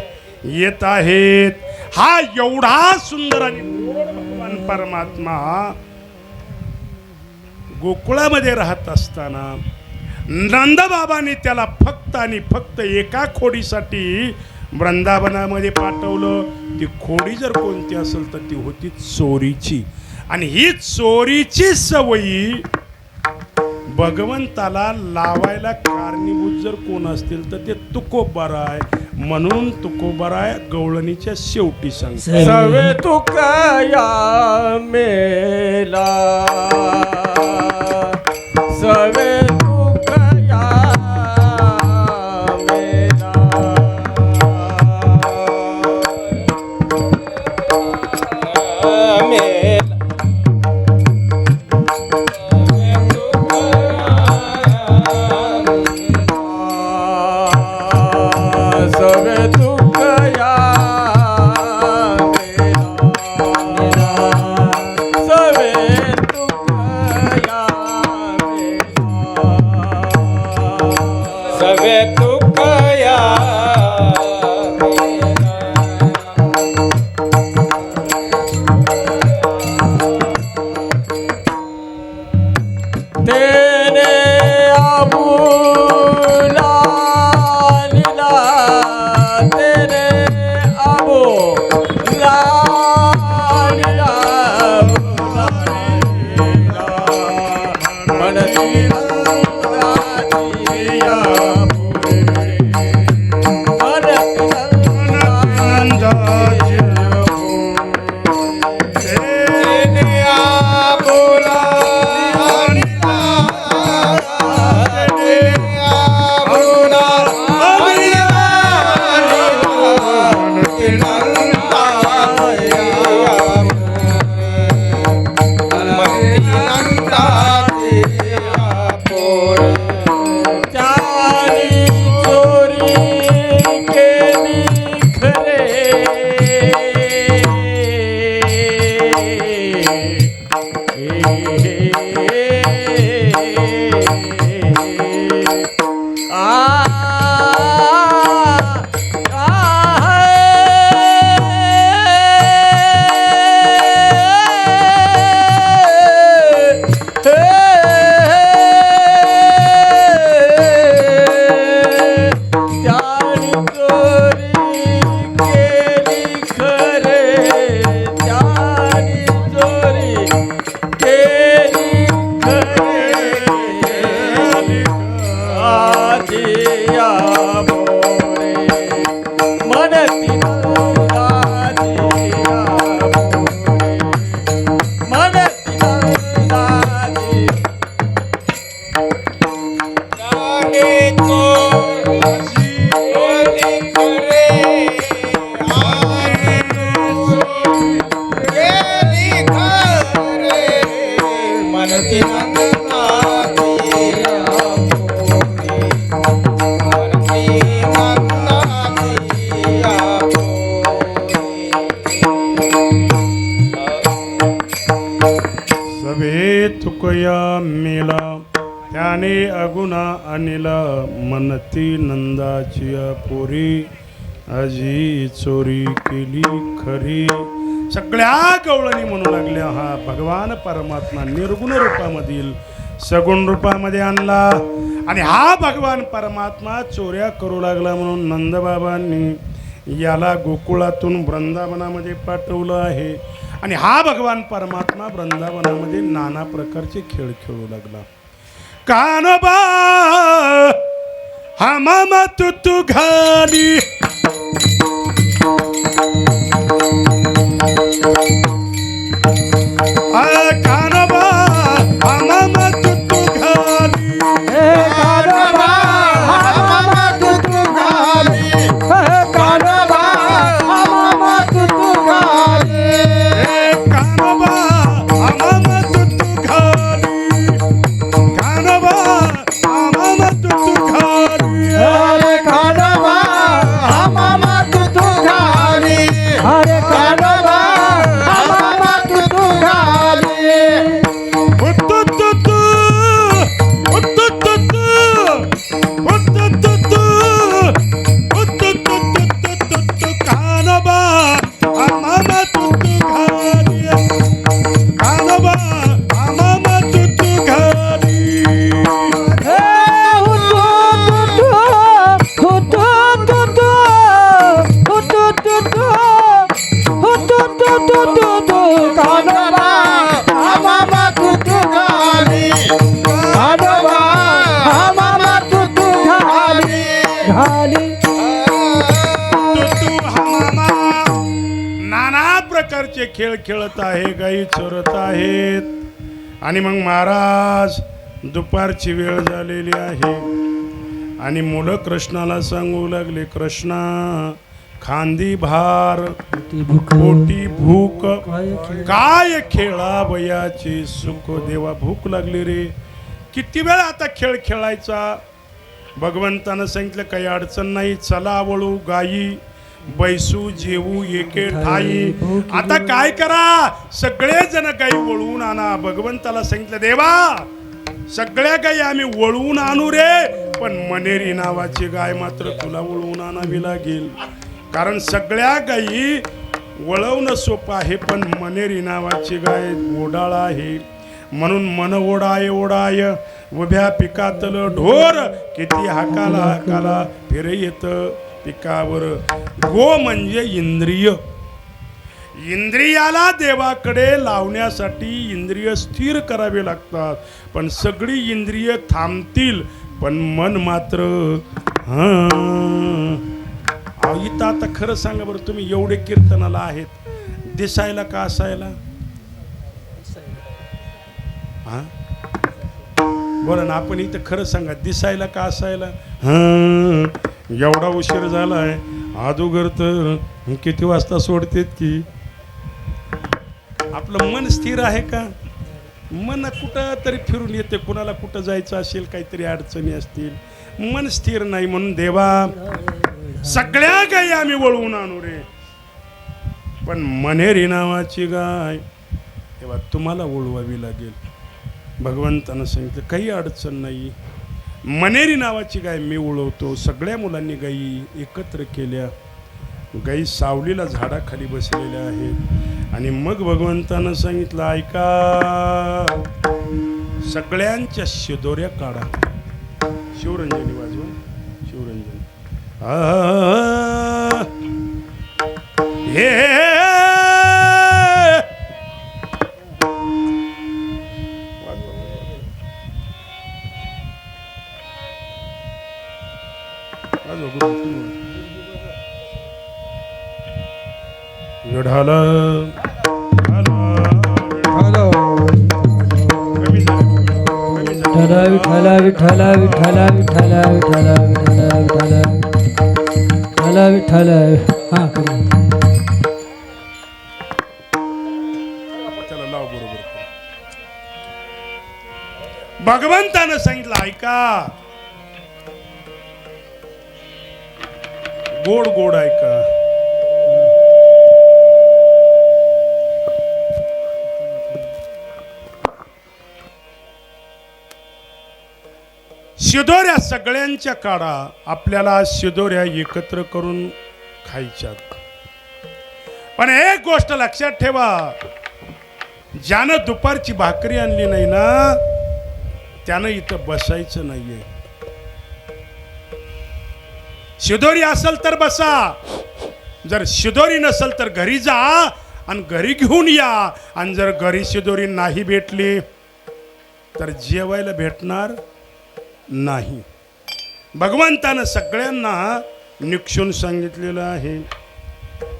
येत आहेत. हा एवढा सुंदर आणि भगवान परमात्मा गोकुळामध्ये राहत असताना नंदबाबांनी त्याला फक्त आणि फक्त एका खोडीसाठी वृंदावनामध्ये पाठवलं. ती खोडी जर कोणती असेल तर ती होती चोरीची. आणि ही चोरीची सवयी भगवंताला लावायला कारणीभूत जर कोण असतील तर ते तुकोबाराय. म्हणून तुकोबाराय गवळणीच्या शेवटी सांगतात, सवे तुकया मेला, सवे तुकया मेला, सवे तुकया सवे तुकया तेरे अबूला लीला, तेरे अबूला लीला, मनती सभे तुकया मेला, त्याने अगुणा अनिला, मनती नंदाची पोरी, आजी चोरी केली खरी. सगळ्या गवळणी म्हणू लागल्या हा भगवान परमात्मा निर्गुण रूपामधील सगुण रूपामध्ये आणला. आणि हा भगवान परमात्मा चोऱ्या करू लागला म्हणून नंदबाबांनी याला गोकुळातून वृंदावनामध्ये पाठवलं आहे. आणि हा भगवान परमात्मा वृंदावनामध्ये नाना प्रकारचे खेळ खेळू लागला. कानोबा हमामा तुतू घाली कानोबा आमामा तुतू घाली हे कानोबा आमामा तुतू घाली हे कानोबा आमामा तुतू घाली कानोबा आमामा तुतू घाली कानोबा आमामा तुतू घाली अरे कानोबा आमामा तुतू घाली अरे कानोबा आमामा तुतू घाली उत्तुत्तुत्तु उत्तुत्तुत्तु उत्तुत्तुत्तु उत्तुत्तुत्तुत्तुत्तु कानोबा आमामा तुतू घाली कानोबा आमामा तुतू घाली हे हुतू तुतू हुतू तुतू हुतू तुतू कानोबा आमामा तुतू घाली कानोबा आमामा तुतू घाली घाली तुतू हमामा नाना प्रकारचे खेळ खेळत आहे गाई चरत आहेत आणि मग महाराज दुपारची वेळ झालेली आहे आणि मुलं कृष्णाला सांगू लागले कृष्णा खांदी भार पोटी भूक काय खेळा वयाची सुख देवा भूक लागली रे किती वेळ आता खेळ खेळायचा भगवंतानं सांगितलं काही अडचण नाही चला वळू गायी बैसू जेवू एके ठाई आता काय करा सगळे जण गायी वळवून आणा भगवंताला सांगितलं देवा सगळ्या गायी आम्ही वळवून आणू रे पण मनेरी नावाची गाय मात्र तुला वळवून आणावी लागेल कारण सगळ्या गायी वळवणं सोपं आहे पण मनेरी नावाची गाय ओढाळ आहे म्हणून मन ओढाय ओढाय उभ्या पिकातल ढोर किती हाकाला हाकाला फिर येत पिकावर गो म्हणजे इंद्रिय इंद्रियाला देवाकडे लावण्यासाठी इंद्रिय स्थिर करावे लागतात पण सगळी इंद्रिय थांबतील पण मन मात्र इथं आता खरं सांगा बरं तुम्ही एवढे कीर्तनाला आहेत दिसायला का असायला हा बोला ना आपण इथं खरं सांगा दिसायला का असायला एवढा उशीर झालाय अदोगर तर किती वाजता सोडतेत की आपलं मन स्थिर आहे का मन कुठं तरी फिरून येते कुणाला कुठं जायचं असेल काहीतरी अडचणी असतील मन स्थिर नाही म्हणून देवा सगळ्या गायी आम्ही वळवून आणू रे पण मनेरी नावाची गाय तेव्हा तुम्हाला वळवावी लागेल भगवंतानं सांगितलं काही अडचण नाही मनेरी नावाची गाय मी उळवतो सगळ्या मुलांनी गायी एकत्र केल्या गायी सावलीला झाडाखाली बसलेल्या आहेत आणि मग भगवंतानं सांगितलं ऐका सगळ्यांच्या शिदोऱ्या काढा शिवरंजनी वाजवा शिवरंजनी हे विठाला विठला विठला विठला विठला विठला विठला विठला विठला विठला हा त्याला लाव बरोबर भगवंतानं सांगितलं ऐका गोड गोड ऐका शिदोऱ्या सगळ्यांच्या काढा आपल्याला शिदोऱ्या एकत्र करून खायच्यात पण एक गोष्ट लक्षात ठेवा ज्यानं दुपारची भाकरी आणली नाही ना त्यानं इथं बसायचं नाहीये शिदोरी असेल तर बसा जर शिदोरी नसेल तर घरी जा आणि घरी घेऊन या आणि जर घरी शिदोरी नाही भेटली तर जेवायला भेटणार नाही भगवंतानं सगळ्यांना निक्षून सांगितलेलं आहे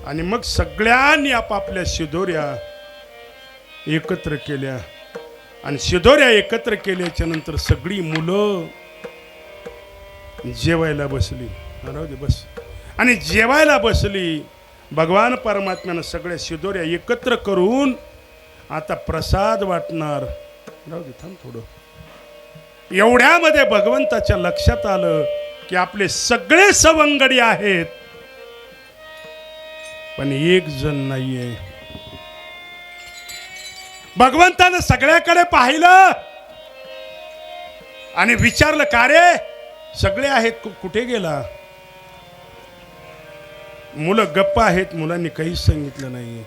आणि मग सगळ्यांनी आपापल्या शिदोऱ्या एकत्र केल्या आणि शिदोऱ्या एकत्र केल्याच्या नंतर सगळी मुलं जेवायला बसली. राहू दे बस. आणि जेवायला बसली. भगवान परमात्म्यानं सगळ्या शिदोऱ्या एकत्र करून आता प्रसाद वाटणार. राहू दे थांब थोडं. एवढ्यामध्ये भगवंताच्या लक्षात आलं की आपले सगळे सवंगडी आहेत पण एक जण नाहीये. भगवंतानं सगळ्याकडे पाहिलं आणि विचारलं का रे सगळे आहेत कुठे गेला. मुलं गप्प आहेत. मुलांनी काहीच सांगितलं नाही.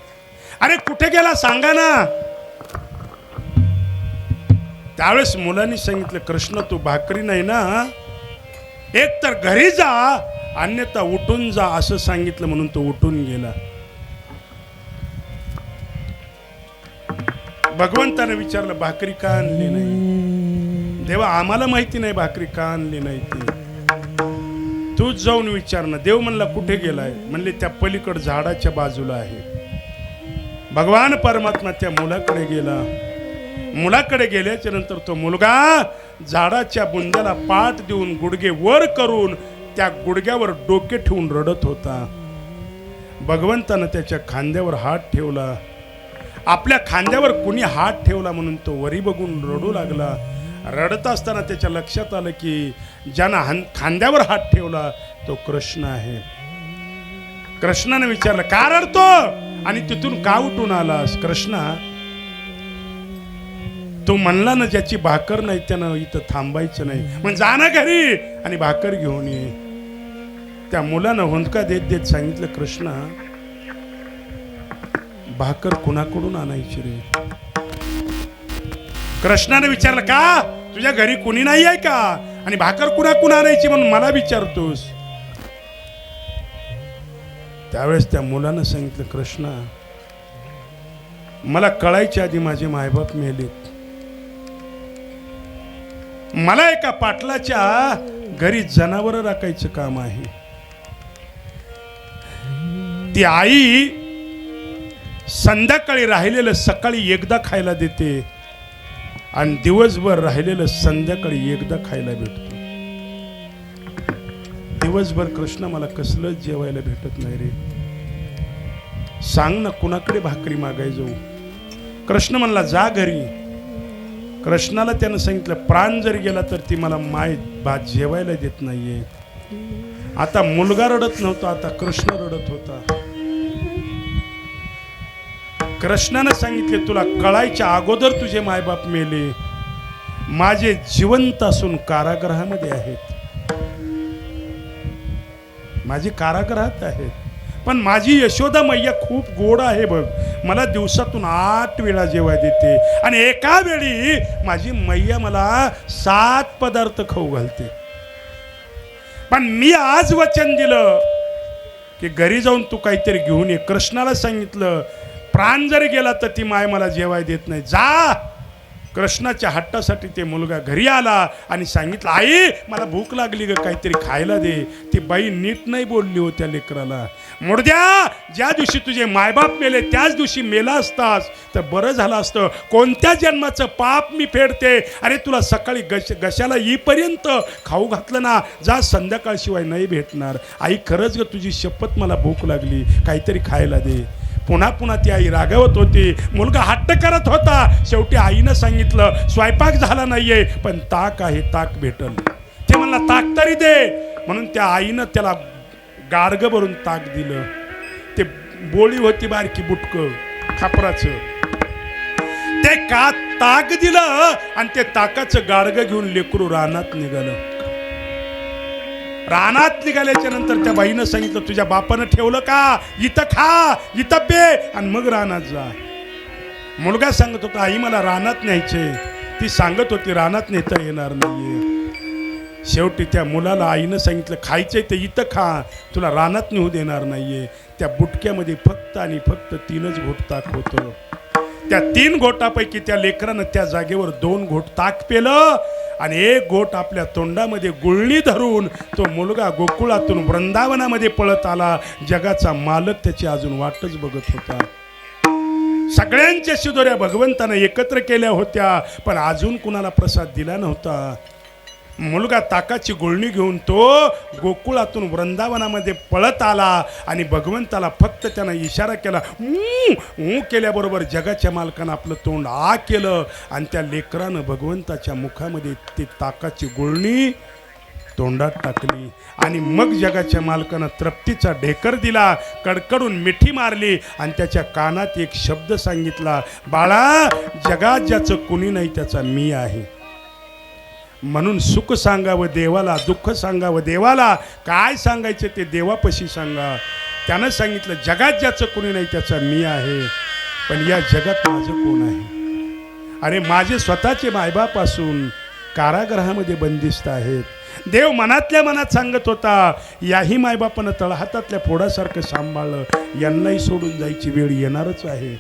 अरे कुठे गेला सांगा ना. त्यावेळेस मुलांनी सांगितलं कृष्ण तू भाकरी नाही ना एक तर घरी जा अन्यथा उठून जा असं सांगितलं म्हणून तो उठून गेला. भगवंताने विचारलं भाकरी का आणली नाही. देवा आम्हाला माहिती नाही भाकरी का आणली नाही ती तूच जाऊन विचार ना. देव म्हणला कुठे गेलाय. म्हणले त्या पलीकड झाडाच्या बाजूला आहे. भगवान परमात्मा त्या मुलाकडे गेला. मुलाकडे गेल्याच्या नंतर तो मुलगा झाडाच्या बुंद्याला पाठ देऊन गुडघे वर करून त्या गुडघ्यावर डोके ठेवून रडत होता. भगवंतानं त्याच्या खांद्यावर हात ठेवला. आपल्या खांद्यावर कुणी हात ठेवला म्हणून तो वरी बघून रडू लागला. रडत असताना त्याच्या लक्षात आलं की ज्यानं खांद्यावर हात ठेवला तो कृष्ण आहे. कृष्णाने विचारलं का रडतो आणि तिथून का उठून आलास. कृष्णा तू म्हणला ना ज्याची भाकर नाही त्यानं इथं थांबायचं नाही मग जा ना घरी आणि भाकर घेऊन ये. त्या मुलानं हुंदका देत देत सांगितलं कृष्णा भाकर कुणाकडून आणायची रे. कृष्णाने विचारलं का तुझ्या घरी कुणी नाही आहे का आणि भाकर कुणाकडून आणायची म्हणून मला विचारतोस. त्यावेळेस त्या मुलानं सांगितलं कृष्णा मला कळायच्या आधी माझे मायबाप मेलेत. मला एका पाटलाच्या घरी जनावर राखायचं काम आहे. ती आई संध्याकाळी राहिलेलं सकाळी एकदा खायला देते आणि दिवसभर राहिलेलं संध्याकाळी एकदा खायला भेटतो. दिवसभर कृष्ण मला कसलंच जेवायला भेटत नाही रे. सांग ना कुणाकडे भाकरी मागाय जाऊ. कृष्ण म्हणला जा घरी. कृष्णाला त्यानं सांगितलं प्राण जरी गेला तर ती मला माय भात जेवायला देत नाहीये. आता मुलगा रडत नव्हता आता कृष्ण रडत होता. कृष्णानं सांगितले तुला कळायच्या अगोदर तुझे मायबाप मेले. माझे जिवंत असून कारागृहामध्ये आहेत. माझी कारागृहात आहेत पण माझी यशोदा मैया खूप गोड आहे बघ. मला दिवसातून 8 वेळा जेवाय देते आणि एका वेळी माझी मैया मला 7 पदार्थ खाऊ घालते. पण मी आज वचन दिलं की घरी जाऊन तू काहीतरी घेऊन ये. कृष्णाला सांगितलं प्राण जरी गेला तर ती माय मला जेवाय देत नाही. जा. कृष्णाच्या हट्टासाठी ते मुलगा घरी आला आणि सांगितलं आई मला भूक लागली ग काहीतरी खायला दे. ती बाई नीट नाही बोलली हो त्या लेकराला. मुर्द्या ज्या दिवशी तुझे मायबाप मेले त्याच दिवशी मेला असतास तर बरं झालं असतं. कोणत्या जन्माचं पाप मी फेडते. अरे तुला सकाळी गशाला येईपर्यंत खाऊ घातलं ना जा संध्याकाळशिवाय नाही भेटणार. आई खरंच ग तुझी शपथ मला भूक लागली काहीतरी खायला दे. पुन्हा पुन्हा ती आई रागावत होती. मुलगा हट्ट करत होता. शेवटी आईनं सांगितलं स्वयंपाक झाला नाहीये पण ताक आहे ताक भेटल. ते म्हणला ताक तरी दे. म्हणून त्या आईनं त्याला गाडगं भरून ताक दिलं. ते बोळी होती बारकी बुटकं खापराचं ते का ताक दिलं आणि ते ताकाचं गाडगं घेऊन लेकरू रानात निघालं. रानात निघाल्याच्या नंतर त्या बाईनं सांगितलं तुझ्या बापानं ठेवलं का इथं खा इथं पे आणि मग रानात जा. मुलगा सांगत होता आई मला रानात न्यायचे. ती सांगत होती रानात नेता येणार नाहीये. शेवटी त्या मुलाला आईनं सांगितलं खायचंय ते इथं खा तुला रानात नेऊ देणार नाहीये. त्या बुटक्यामध्ये फक्त आणि फक्त 3च घोट ताक होतं. त्या 3 घोटापैकी त्या लेकरानं त्या जागेवर 2 घोट ताक पेलं आणि 1 घोट आपल्या तोंडामध्ये गुळणी धरून तो मुलगा गोकुळातून वृंदावनामध्ये पळत आला. जगाचा मालक त्याची अजून वाटच बघत होता. सगळ्यांच्या शिदोऱ्या भगवंतानं एकत्र केल्या होत्या, पण अजून कुणाला प्रसाद दिला नव्हता. मुलगा ताकाची गुळणी घेऊन तो गोकुळातून वृंदावनामध्ये पळत आला आणि भगवंताला फक्त त्यानं इशारा केला. केल्याबरोबर जगाच्या मालकानं आपलं तोंड आ केलं आणि त्या लेकरानं भगवंताच्या मुखामध्ये ती ताकाची गुळणी तोंडात टाकली आणि मग जगाच्या मालकानं तृप्तीचा ढेकर दिला, कडकडून मिठी मारली आणि त्याच्या कानात एक शब्द सांगितला, बाळा, जगात ज्याचं कुणी नाही त्याचा मी आहे. म्हणून सुख सांगावं देवाला, दुःख सांगावं देवाला, काय सांगायचं ते देवापाशी सांगा. त्यानं सांगितलं, जगात ज्याचं कुणी नाही त्याचा मी आहे, पण या जगात माझं कोण आहे? अरे माझे स्वतःचे मायबाप असून कारागृहामध्ये बंदिस्त आहेत. देव मनातल्या मनात सांगत होता, याही मायबापानं तळहातातल्या फोडासारखं सांभाळलं, यांनाही सोडून जायची वेळ येणारच आहे.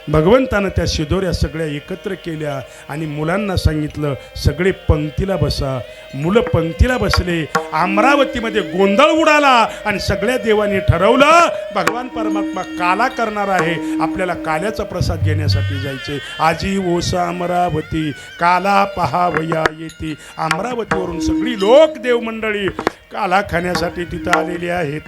भगवंतानं त्या शिदोऱ्या सगळ्या एकत्र केल्या आणि मुलांना सांगितलं, सगळे पंक्तीला बसा. मुलं पंक्तीला बसले. अमरावतीमध्ये गोंधळ उडाला आणि सगळ्या देवांनी ठरवलं, भगवान परमात्मा काला करणार आहे, आपल्याला काल्याचा प्रसाद घेण्यासाठी जायचे. आजी ओसा अमरावती, काला पहावया येते. अमरावतीवरून सगळी लोक देवमंडळी काला खाण्यासाठी तिथं आलेली आहेत.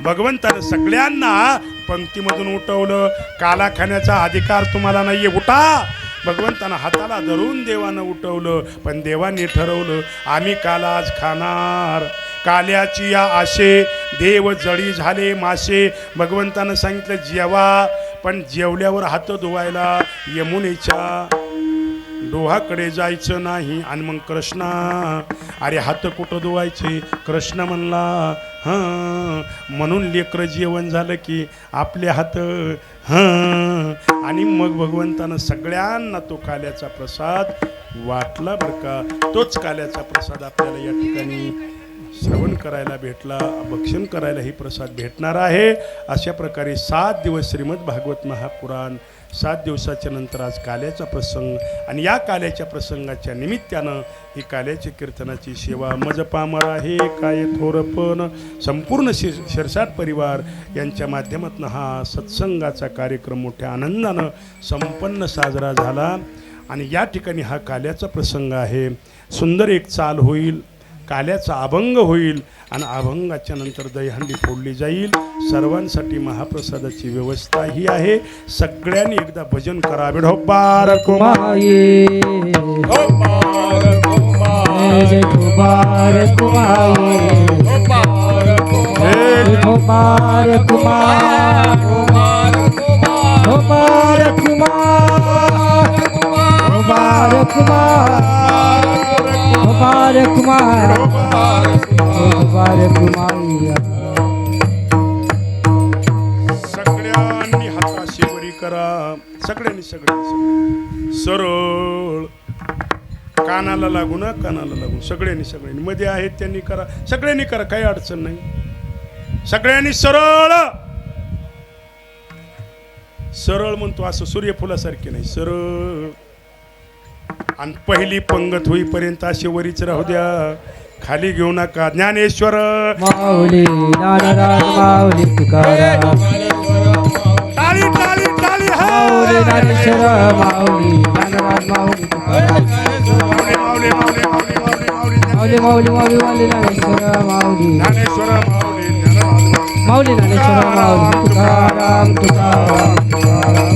भगवंतानं सगळ्यांना पंक्तीमधून उठवलं. काला खाण्याचा अधिकार तुम्हाला नाहीये, उठा. भगवंतानं हाताला धरून देवानं उठवलं, पण देवाने ठरवलं, आम्ही काला आज खाणार. काल्याची या आशे देव जळी झाले मासे. भगवंतानं सांगितलं, जेवा, पण जेवल्यावर हात धुवायला यमुनेच्या डोहाकडे जायचं नाही. आणि मग कृष्णा, अरे हात कुठं धुवायचे? कृष्ण म्हणला, हां. म्हणून लेकरं जेवण झालं की आपले हात, हां. आणि मग भगवंतानं सगळ्यांना तो काल्याचा प्रसाद वाटला बरं का. तोच काल्याचा प्रसाद आपल्याला या ठिकाणी श्रवण करायला भेटला, भक्षण करायला ही प्रसाद भेटणार आहे. अशा प्रकारे 7 दिवस श्रीमद भागवत महापुराण, 7 दिवसाच्या नंतर आज काल्याचा प्रसंग आणि या काल्याच्या प्रसंगाच्या निमित्तानं ही काल्याची कीर्तनाची सेवा मज पामर आहे काय थोरपण संपूर्ण शिरसाट परिवार यांच्या माध्यमातून हा सत्संगाचा कार्यक्रम मोठ्या आनंदानं संपन्न साजरा झाला. आणि या ठिकाणी हा काल्याचा प्रसंग आहे. सुंदर एक चाल होईल, काल्याचा अभंग होईल आणि अभंगाच्या नंतर दहीहंडी फोडली जाईल. सर्वांसाठी महाप्रसादाची व्यवस्था ही आहे. सगळ्यांनी एकदा भजन करा. विठोबार कुमाये जय कुमार कुमाये, कुमार कुमार कुमार कुमार कुमार कुमार कुमार कुमार कुमार. सगळ्यांनी हाताशी वरी करा. सगळ्यांनी सरळ, कानाला लागू ना, कानाला लागू. सगळ्यांनी मध्ये आहेत त्यांनी करा. सगळ्यांनी करा, काही अडचण नाही. सगळ्यांनी सरळ सरळ म्हणतो असं सूर्यफुलासारखे नाही, सरळ. आणि पहिली पंगत होईपर्यंत अशी वरीच राहू द्या, खाली घेऊ नका. ज्ञानेश्वर माऊली ज्ञानराज माऊली तुकाराम, टाळी टाळी टाळी. माऊली ज्ञानेश्वर माऊली ज्ञानराज माऊली तुकाराम, माऊली माऊली माऊली माऊली माऊली माऊली माऊली माऊली माऊली ज्ञानेश्वर माऊली ज्ञानेश्वर माऊली ज्ञानराज माऊली ज्ञानेश्वर माऊली तुकाराम तुकाराम.